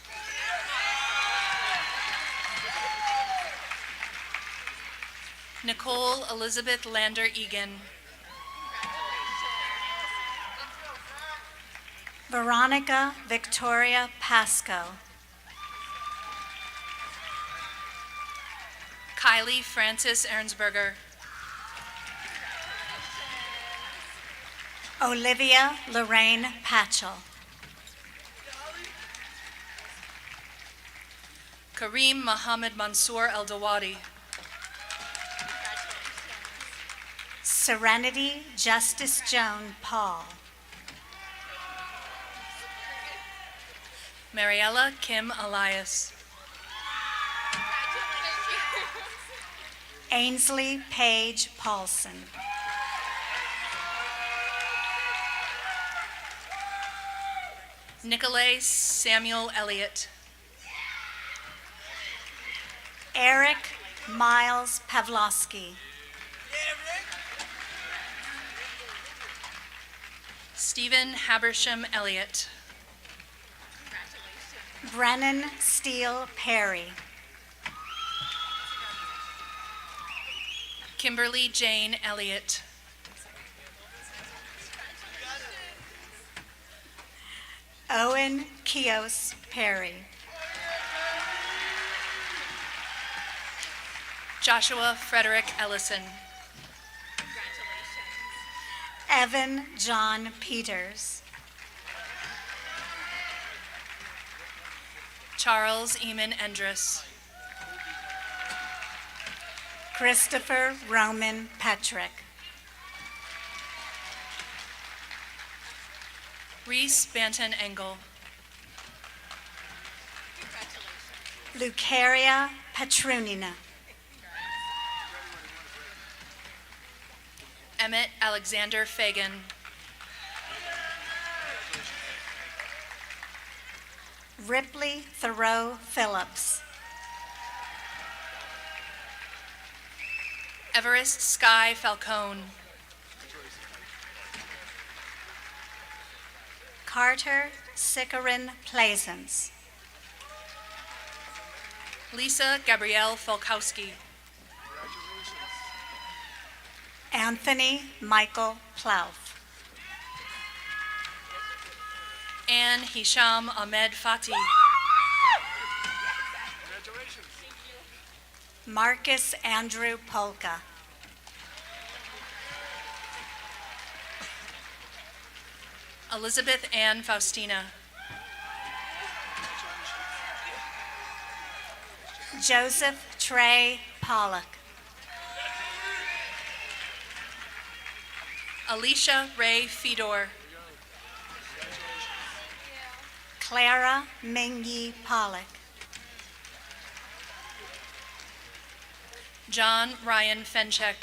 Nicole Elizabeth Lander Egan. Veronica Victoria Pasco. Kylie Frances Ernsberger. Olivia Lorraine Patchell. Kareem Mohammed Mansour El-Dawadi. Serenity Justice Joan Paul. Mariella Kim Elias. Ainsley Paige Paulson. Nicolay Samuel Elliott. Eric Miles Pavlovsky. Stephen Habersham Elliott. Brennan Steele Perry. Kimberly Jane Elliott. Owen Kios Perry. Joshua Frederick Ellison. Evan John Peters. Charles Eamon Endress. Christopher Roman Petrick. Reese Banton Engel. Lucaria Petrunina. Emmett Alexander Fagan. Ripley Thoreau Phillips. Everest Sky Falcone. Carter Sikarin Plaisance. Lisa Gabrielle Folkowski. Anthony Michael Plouffe. Anne Hisham Ahmed Fati. Marcus Andrew Polka. Elizabeth Ann Faustina. Joseph Trey Pollock. Alicia Ray Fedor. Clara Mingyi Pollock. John Ryan Fenchek.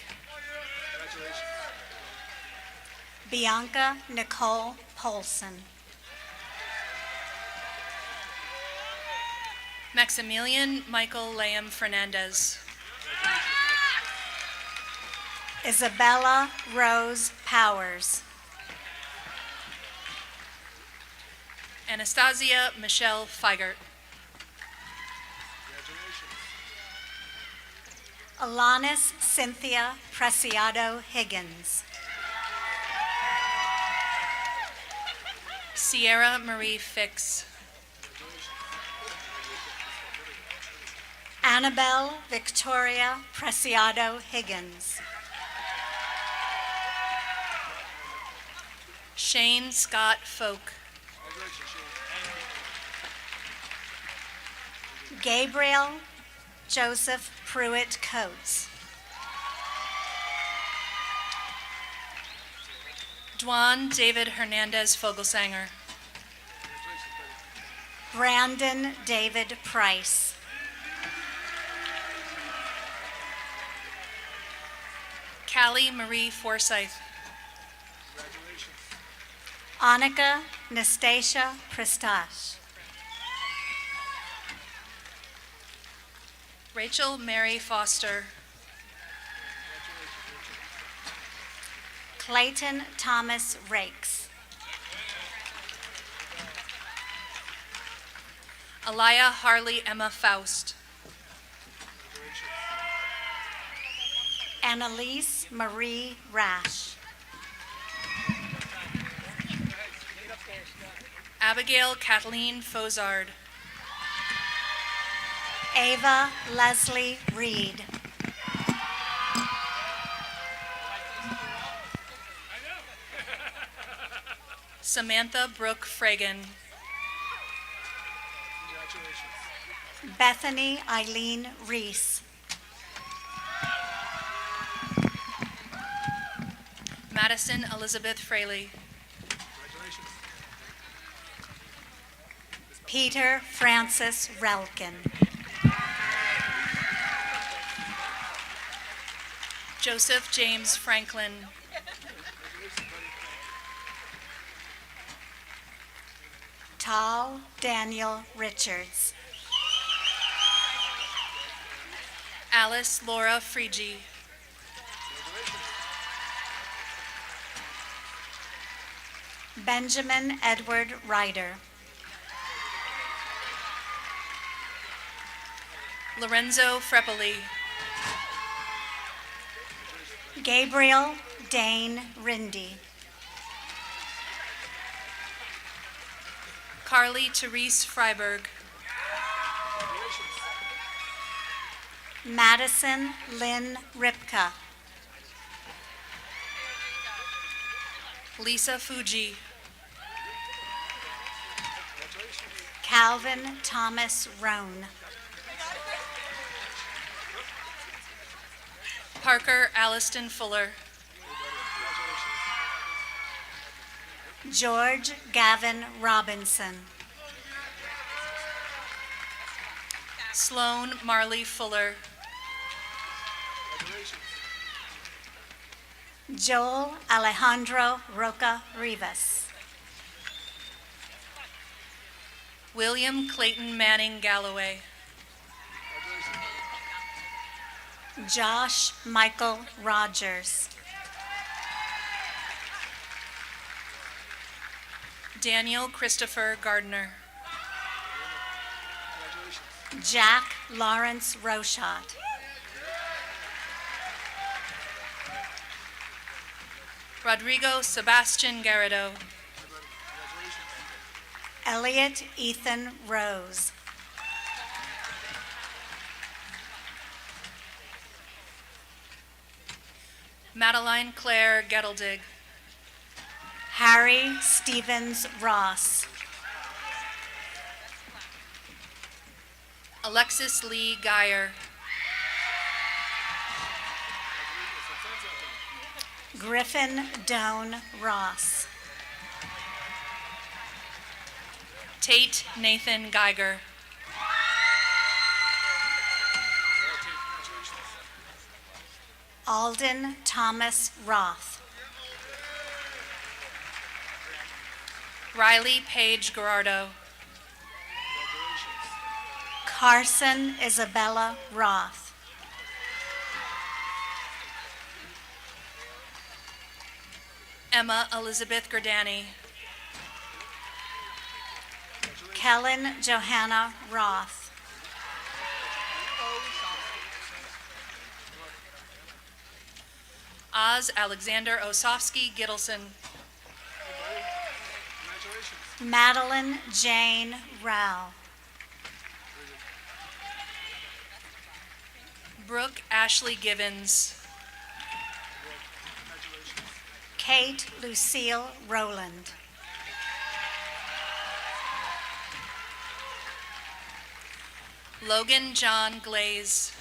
Bianca Nicole Polson. Maximilian Michael Layam Fernandez. Isabella Rose Powers. Anastasia Michelle Feigert. Alanis Cynthia Preciado Higgins. Sierra Marie Fix. Annabelle Victoria Preciado Higgins. Shane Scott Folk. Gabriel Joseph Pruitt Coates. Dwan David Hernandez Fogelsanger. Brandon David Price. Callie Marie Forsyth. Annika Nastasia Pristash. Rachel Mary Foster. Clayton Thomas Rakes. Alaya Harley Emma Faust. Annalise Marie Rash. Abigail Kathleen Fozard. Ava Leslie Reed. Samantha Brooke Fragan. Bethany Eileen Reese. Madison Elizabeth Fraley. Peter Francis Relkin. Joseph James Franklin. Tal Daniel Richards. Alice Laura Frigi. Benjamin Edward Ryder. Lorenzo Freppoli. Gabriel Dane Rindy. Carly Therese Freiberg. Madison Lynn Ripka. Lisa Fuji. Calvin Thomas Roan. Parker Alliston Fuller. George Gavin Robinson. Sloan Marley Fuller. Joel Alejandro Roca Rivas. William Clayton Manning Galloway. Josh Michael Rogers. Daniel Christopher Gardner. Jack Lawrence Rochat. Rodrigo Sebastian Garrido. Elliot Ethan Rose. Madeline Claire Getteldig. Harry Stevens Ross. Alexis Lee Geyer. Griffin Doan Ross. Tate Nathan Geiger. Alden Thomas Roth. Riley Paige Gerardo. Carson Isabella Roth. Emma Elizabeth Gerdani. Kellen Johanna Roth. Oz Alexander Osofsky Gittleson. Madeline Jane Rao. Brooke Ashley Givens. Kate Lucille Rowland. Logan John Glaze.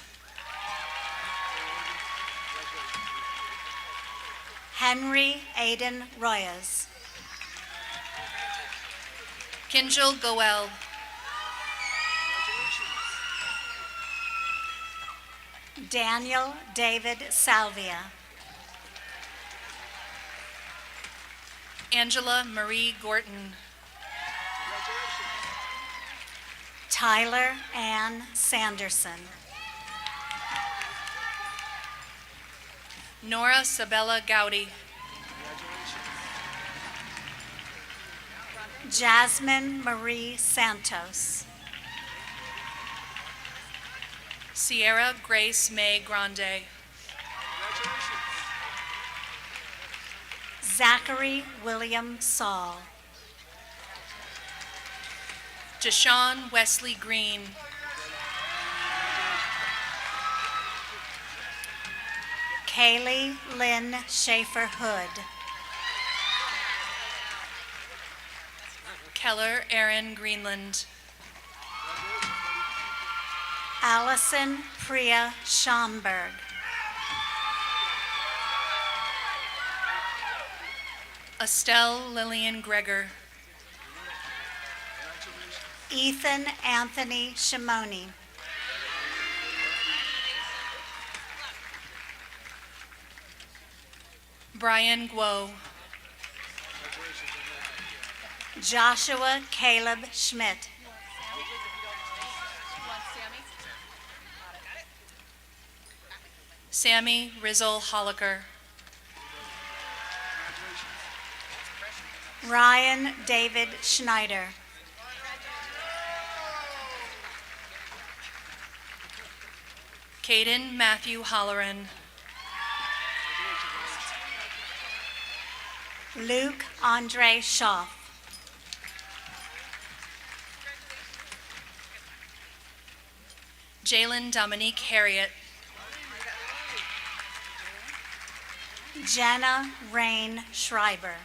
Henry Aiden Royas. Kinjal Goel. Daniel David Salvia. Angela Marie Gorton. Tyler Ann Sanderson. Nora Sabella Gowdy. Jasmine Marie Santos. Sierra Grace May Grande. Zachary William Saul. Jashawn Wesley Green. Kaylee Lynn Schaefer Hood. Keller Aaron Greenland. Allison Priya Schomburg. Estelle Lillian Gregor. Ethan Anthony Shimoni. Brian Guo. Joshua Caleb Schmidt. Sammy Rizzle Holliker. Ryan David Schneider. Caden Matthew Holloran. Luke Andre Schaff. Jalen Dominique Harriet. Jenna Rain Schreiber.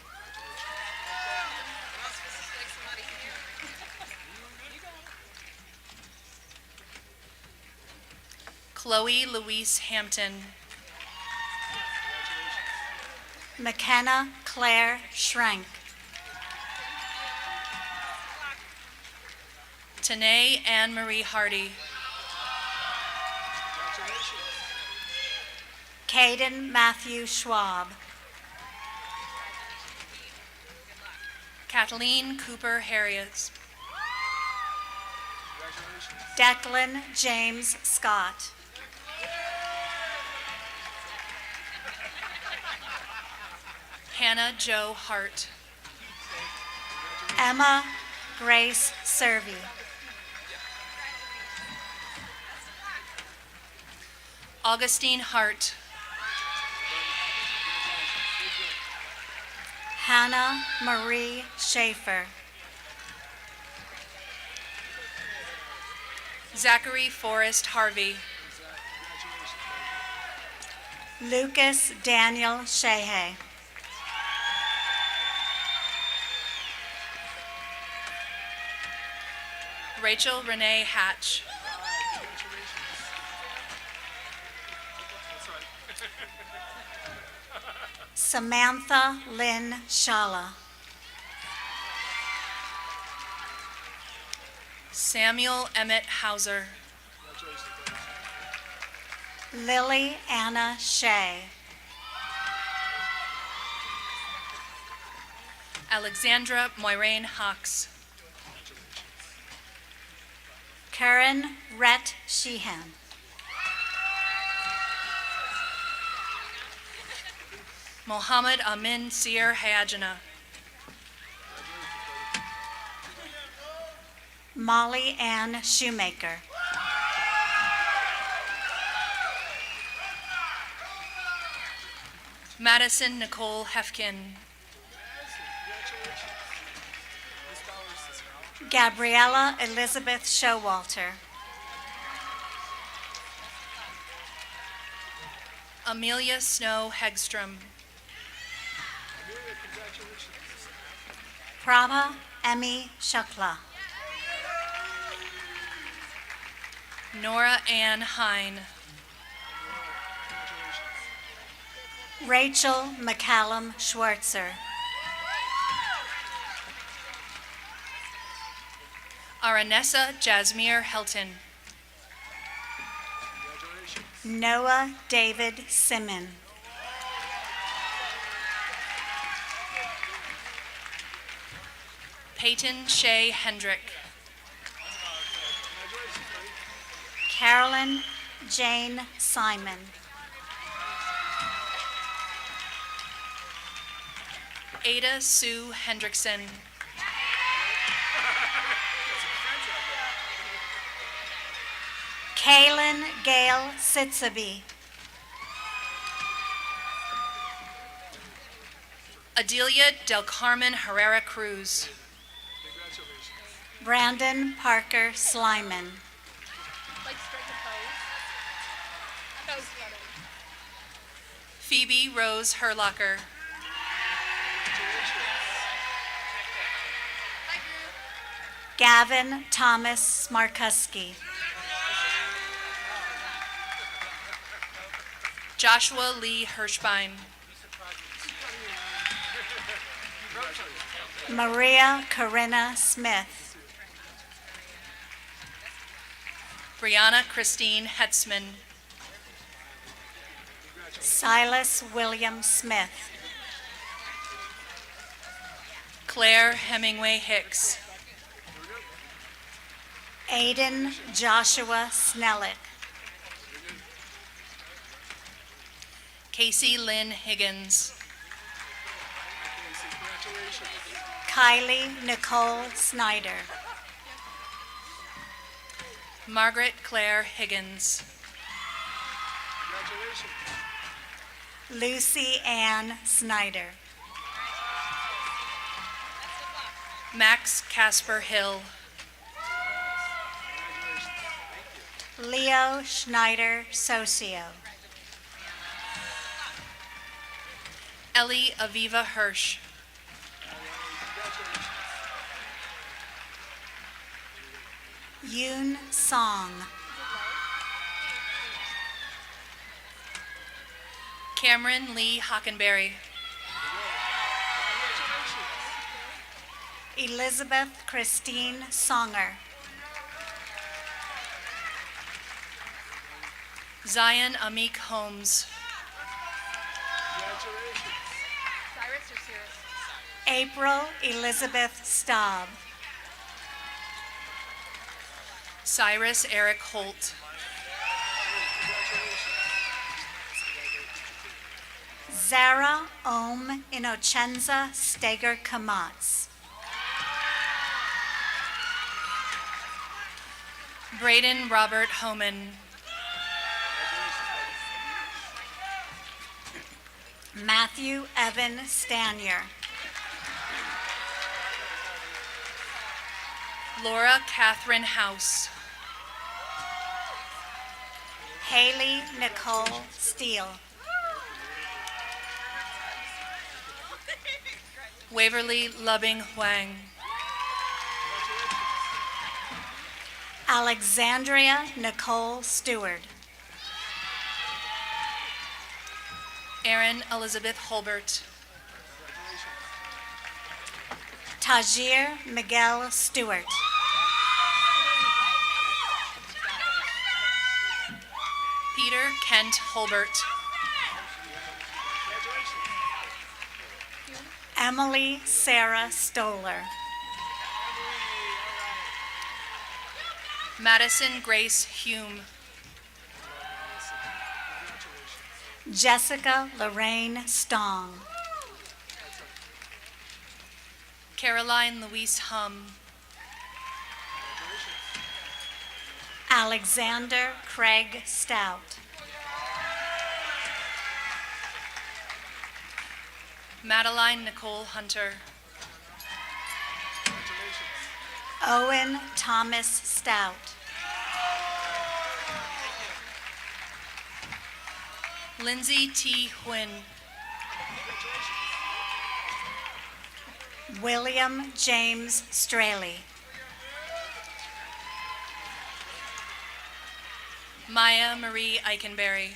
Chloe Louise Hampton. McKenna Claire Schrank. Tanae Anne Marie Hardy. Caden Matthew Schwab. Kathleen Cooper Harriet. Declan James Scott. Hannah Jo Hart. Emma Grace Servey. Augustine Hart. Hannah Marie Schaefer. Zachary Forrest Harvey. Lucas Daniel Shehay. Rachel Renee Hatch. Samantha Lynn Shala. Samuel Emmett Hauser. Lily Anna Shea. Alexandra Moiraine Hawks. Karen Rhett Sheehan. Mohammed Amin Seer Hayajana. Molly Ann Shoemaker. Madison Nicole Hefkin. Gabriella Elizabeth Showalter. Amelia Snow Hegstrom. Prabha Emmy Shukla. Nora Ann Hine. Rachel McCallum Schwartzer. Aranessa Jasmine Helton. Noah David Simon. Peyton Shea Hendrick. Carolyn Jane Simon. Ada Sue Hendrickson. Kaylin Gail Sitsaby. Adelia Del Carmen Herrera Cruz. Brandon Parker Slyman. Phoebe Rose Herlocker. Gavin Thomas Smarkuski. Joshua Lee Hirschbein. Maria Corinna Smith. Brianna Christine Hetzman. Silas William Smith. Claire Hemingway Hicks. Aiden Joshua Snellick. Casey Lynn Higgins. Kylie Nicole Snyder. Margaret Claire Higgins. Lucy Ann Snyder. Max Casper Hill. Leo Schneider Socio. Ellie Aviva Hirsch. Yoon Song. Cameron Lee Hockenberry. Elizabeth Christine Songer. Zion Amik Holmes. April Elizabeth Staub. Cyrus Eric Holt. Zara Om Inochenza Steger Kamatz. Braden Robert Homan. Matthew Evan Stanier. Laura Catherine House. Haley Nicole Steele. Waverly Lubbing Huang. Alexandria Nicole Stewart. Erin Elizabeth Holbert. Tajir Miguel Stewart. Peter Kent Holbert. Emily Sarah Stoller. Madison Grace Hume. Jessica Lorraine Stong. Caroline Louise Hum. Alexander Craig Stout. Madeline Nicole Hunter. Owen Thomas Stout. Lindsay T. Huynh. William James Straley. Maya Marie Eikenberry.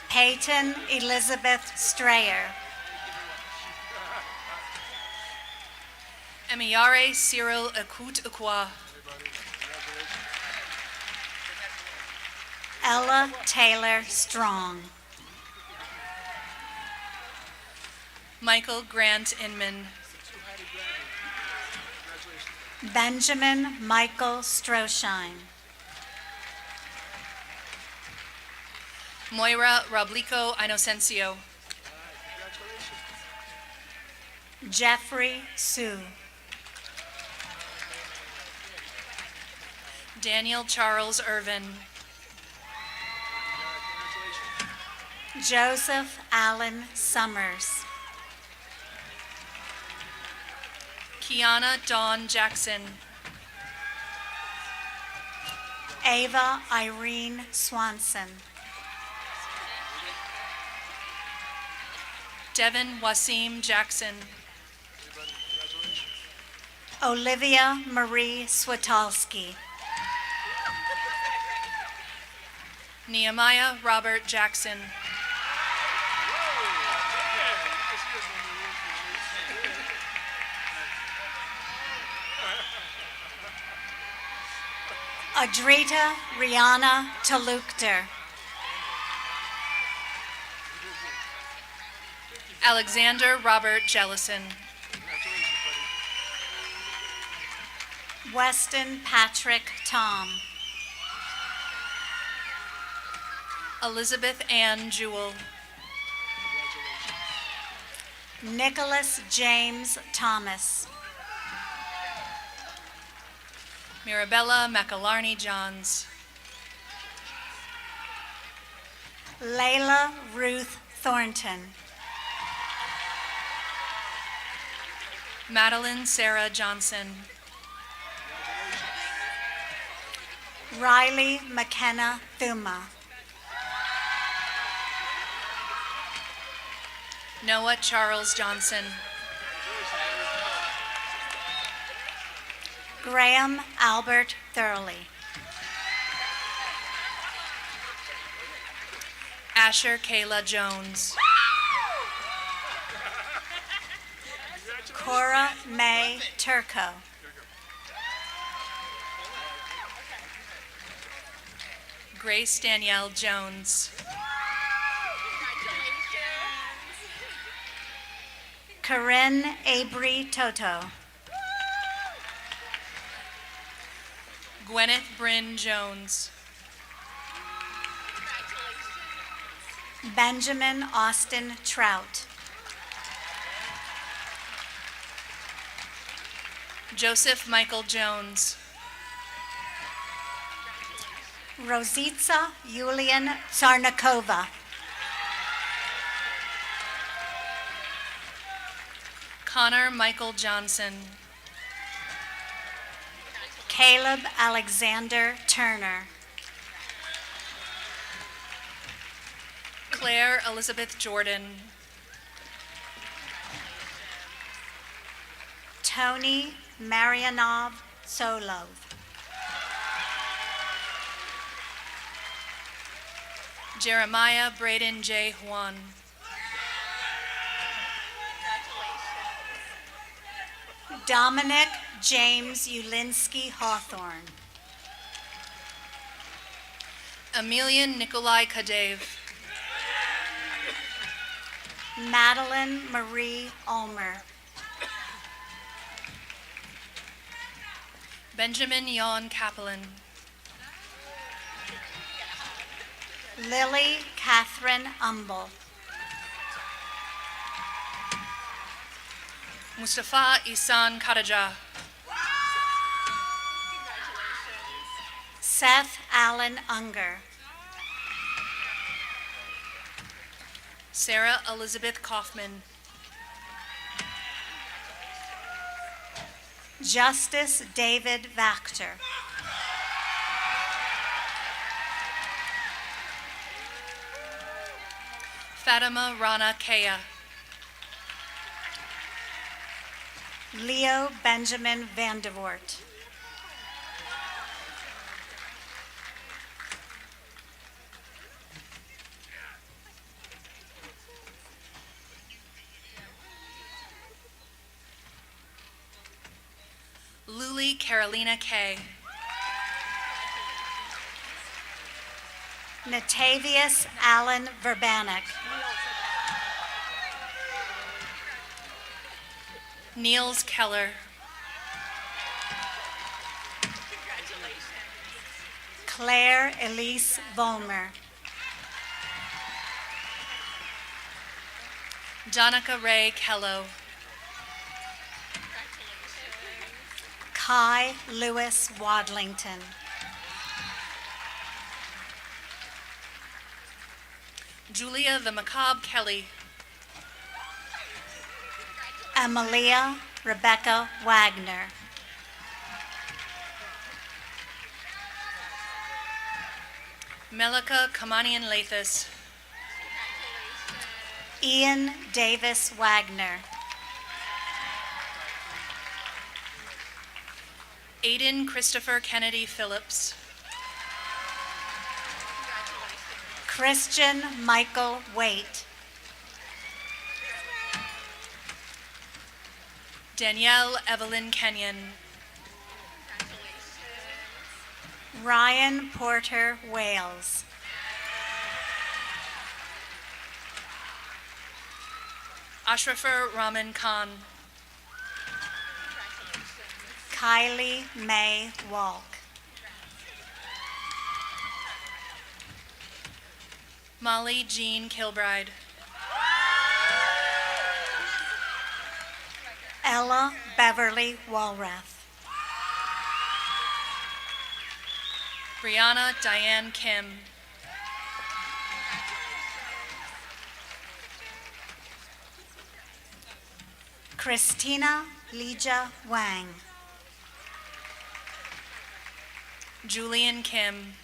Peyton Elizabeth Strayer. Emiyare Cyril Akut Akwa. Ella Taylor Strong. Michael Grant Inman. Benjamin Michael Stroshine. Moira Roblico Inocencio. Jeffrey Sue. Daniel Charles Irvin. Joseph Allen Summers. Kiana Dawn Jackson. Ava Irene Swanson. Devin Wasim Jackson. Olivia Marie Switalski. Nehemiah Robert Jackson. Adrita Rihanna Talukder. Alexander Robert Jellison. Weston Patrick Tom. Elizabeth Ann Jewell. Nicholas James Thomas. Mirabella McAlarney Johns. Layla Ruth Thornton. Madeline Sarah Johnson. Riley McKenna Thuma. Noah Charles Johnson. Graham Albert Thurley. Asher Kayla Jones. Cora May Turco. Grace Danielle Jones. Corinne Abry Toto. Gwyneth Bryn Jones. Benjamin Austin Trout. Joseph Michael Jones. Rositsa Yulian Sarnikova. Connor Michael Johnson. Caleb Alexander Turner. Claire Elizabeth Jordan. Tony Marianov Solov. Jeremiah Braden J. Juan. Dominic James Ulinski Hawthorne. Emilian Nikolai Kadev. Madeline Marie Ulmer. Benjamin Jan Kaplan. Lily Catherine Umbel. Mustafa Isan Karaja. Seth Allen Unger. Sarah Elizabeth Kaufman. Justice David Vactor. Fatima Rana Kea. Leo Benjamin Vandervoort. Luli Carolina Kay. Natavius Allen Verbanek. Niels Keller. Claire Elise Volmer. Donica Ray Kello. Kai Lewis Wadlington. Julia the Macabre Kelly. Emilia Rebecca Wagner. Melika Kamanian Lathis. Ian Davis Wagner. Aiden Christopher Kennedy Phillips. Christian Michael Waite. Danielle Evelyn Kenyon. Ryan Porter Wales. Ashrafer Rahman Khan. Kylie Mae Walk. Molly Jean Kilbride. Ella Beverly Walrath. Brianna Diane Kim. Christina Lija Wang. Julian Kim.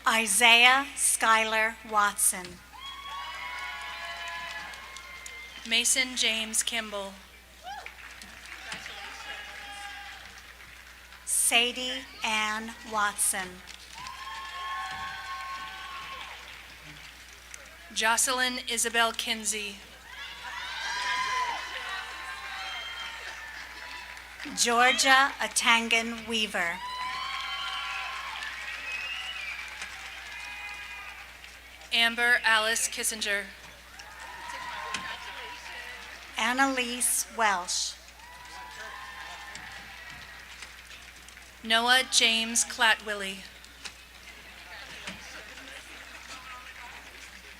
Isaiah Schuyler Watson. Mason James Kimball. Sadie Ann Watson. Jocelyn Isabel Kinsey. Georgia Atangan Weaver. Amber Alice Kissinger. Annalise Welsh. Noah James Clatwilly.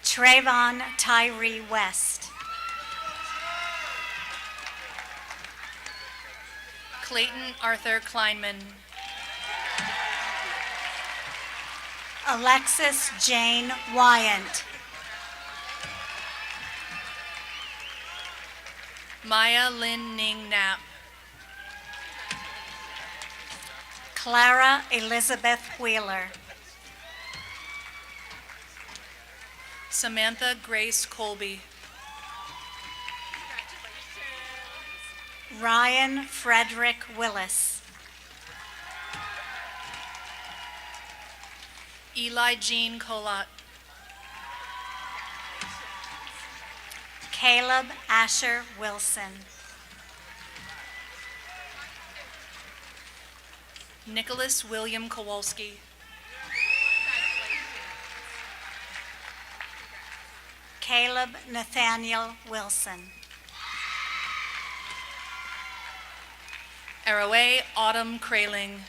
Trayvon Tyree West. Clayton Arthur Kleinman. Alexis Jane Wyant. Maya Lynn Ning Knapp. Clara Elizabeth Wheeler. Samantha Grace Colby. Ryan Frederick Willis. Eli Jean Colott. Caleb Asher Wilson. Nicholas William Kowalski. Caleb Nathaniel Wilson. Araway Autumn Kraling.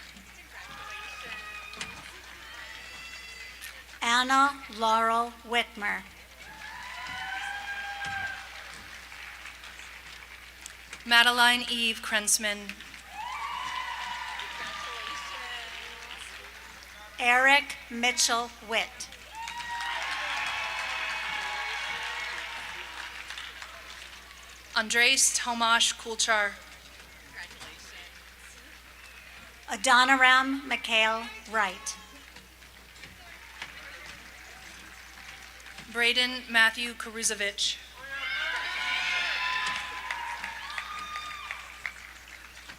Anna Laurel Whitmer. Madeline Eve Krensman. Eric Mitchell Witt. Andres Tomasz Kulchar. Adoniram Mikhail Wright. Braden Matthew Karuzovich.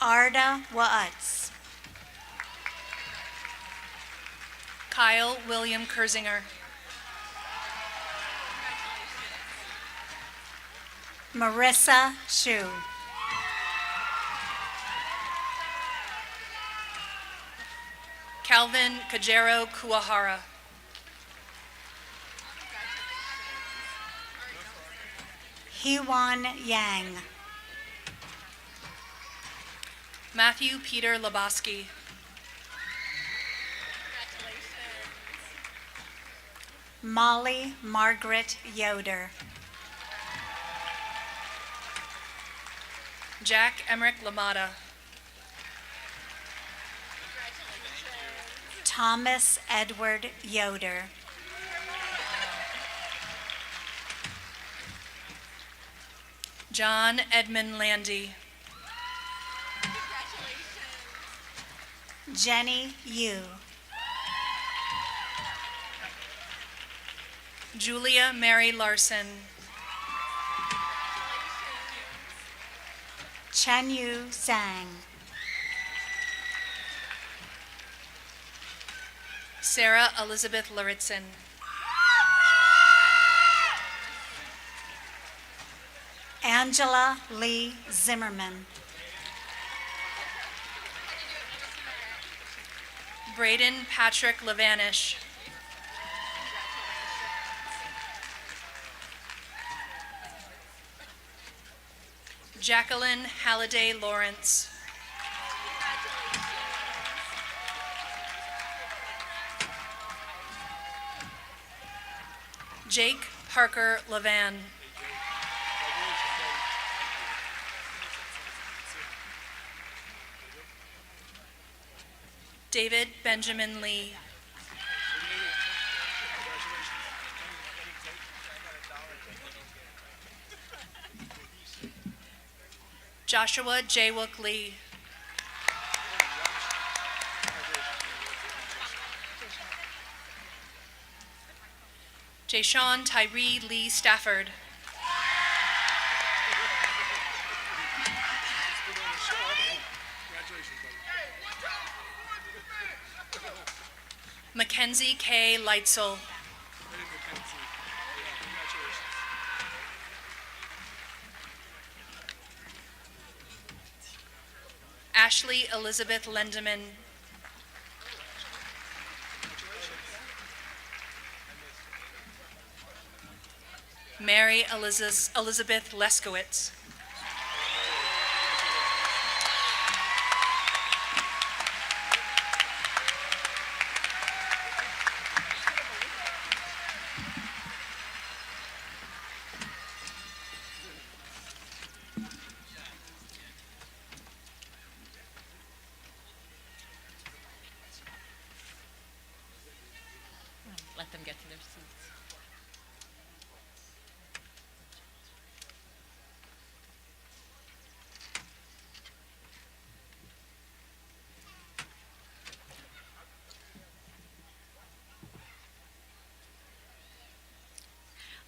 Arda Wautz. Kyle William Kersinger. Marissa Shu. Calvin Kajero Kuahara. Hewan Yang. Matthew Peter Laboski. Molly Margaret Yoder. Jack Emmerich Lamada. Thomas Edward Yoder. John Edmund Landy. Jenny Yu. Julia Mary Larson. Chenyu Zhang. Sarah Elizabeth Laritzen. Angela Lee Zimmerman. Braden Patrick Lavanish. Jacqueline Halliday Lawrence. Jake Parker Levan. David Benjamin Lee. Joshua Jaywook Lee. Jayshawn Tyree Lee Stafford. Mackenzie K. Leitzel. Ashley Elizabeth Lendeman. Mary Elizabeth Leskowitz. Let them get to their seats.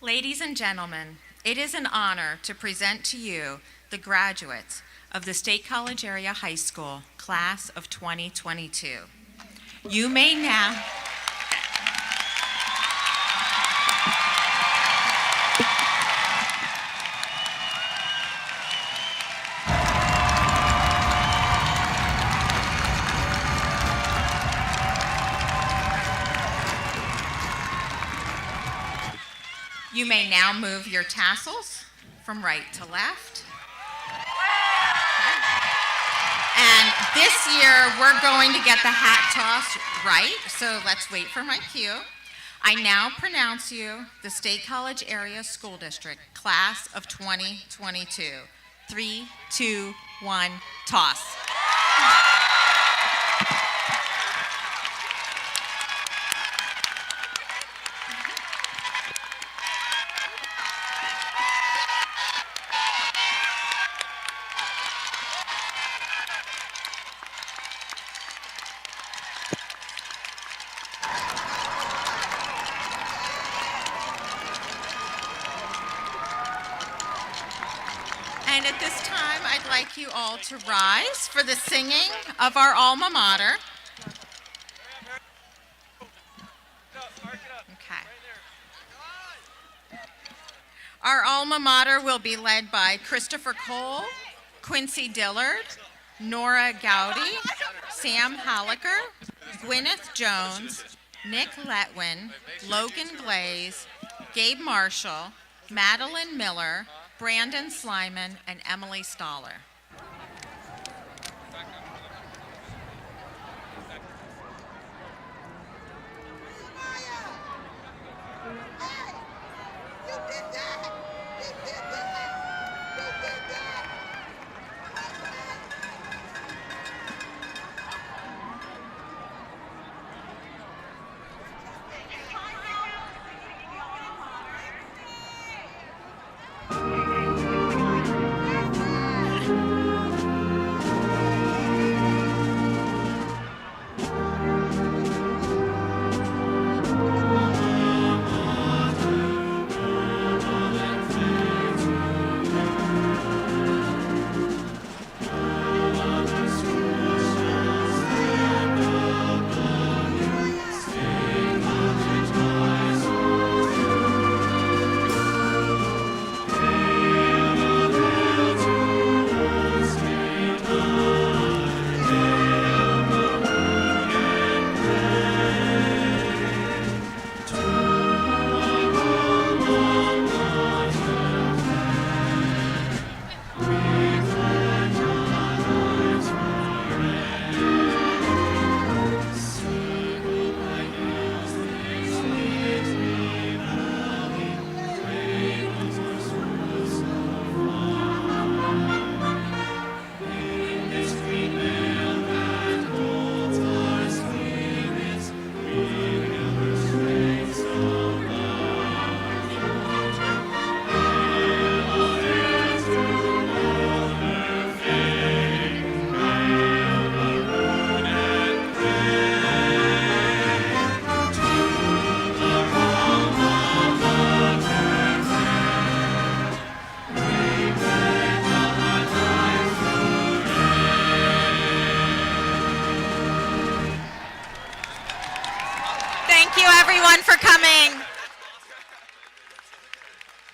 Ladies and gentlemen, it is an honor to present to you the graduates of the State College Area High School, class of 2022. You may now You may now move your tassels from right to left. And this year, we're going to get the hat toss right, so let's wait for my cue. I now pronounce you the State College Area School District, Class of 2022. 3, 2, 1, toss. And at this time, I'd like you all to rise for the singing of our alma mater. Okay. Our alma mater will be led by Christopher Cole, Quincy Dillard, Nora Gowdy, Sam Hallaker, Gwyneth Jones, Nick Letwin, Logan Glaze, Gabe Marshall, Madeline Miller, Brandon Slyman, and Emily Stoller. Thank you, everyone, for coming.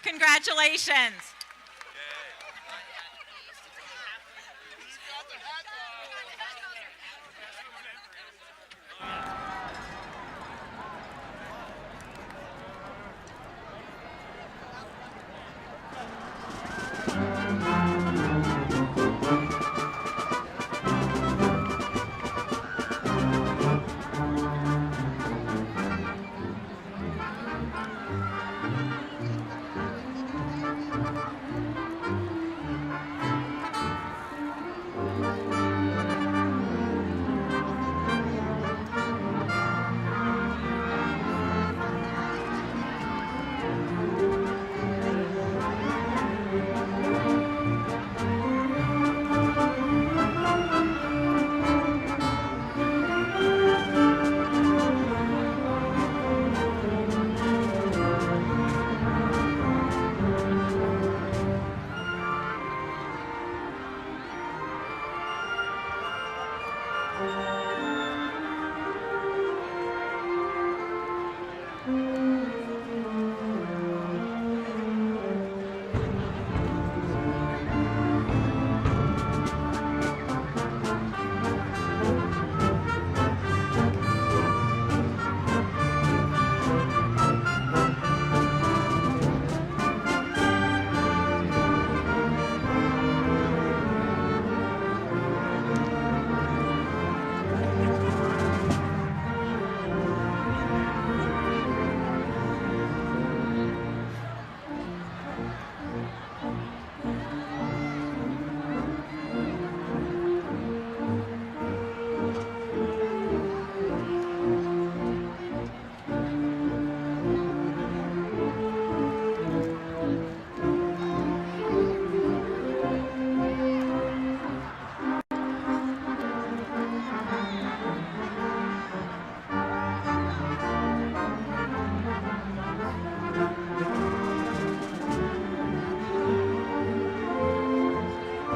Congratulations.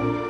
you.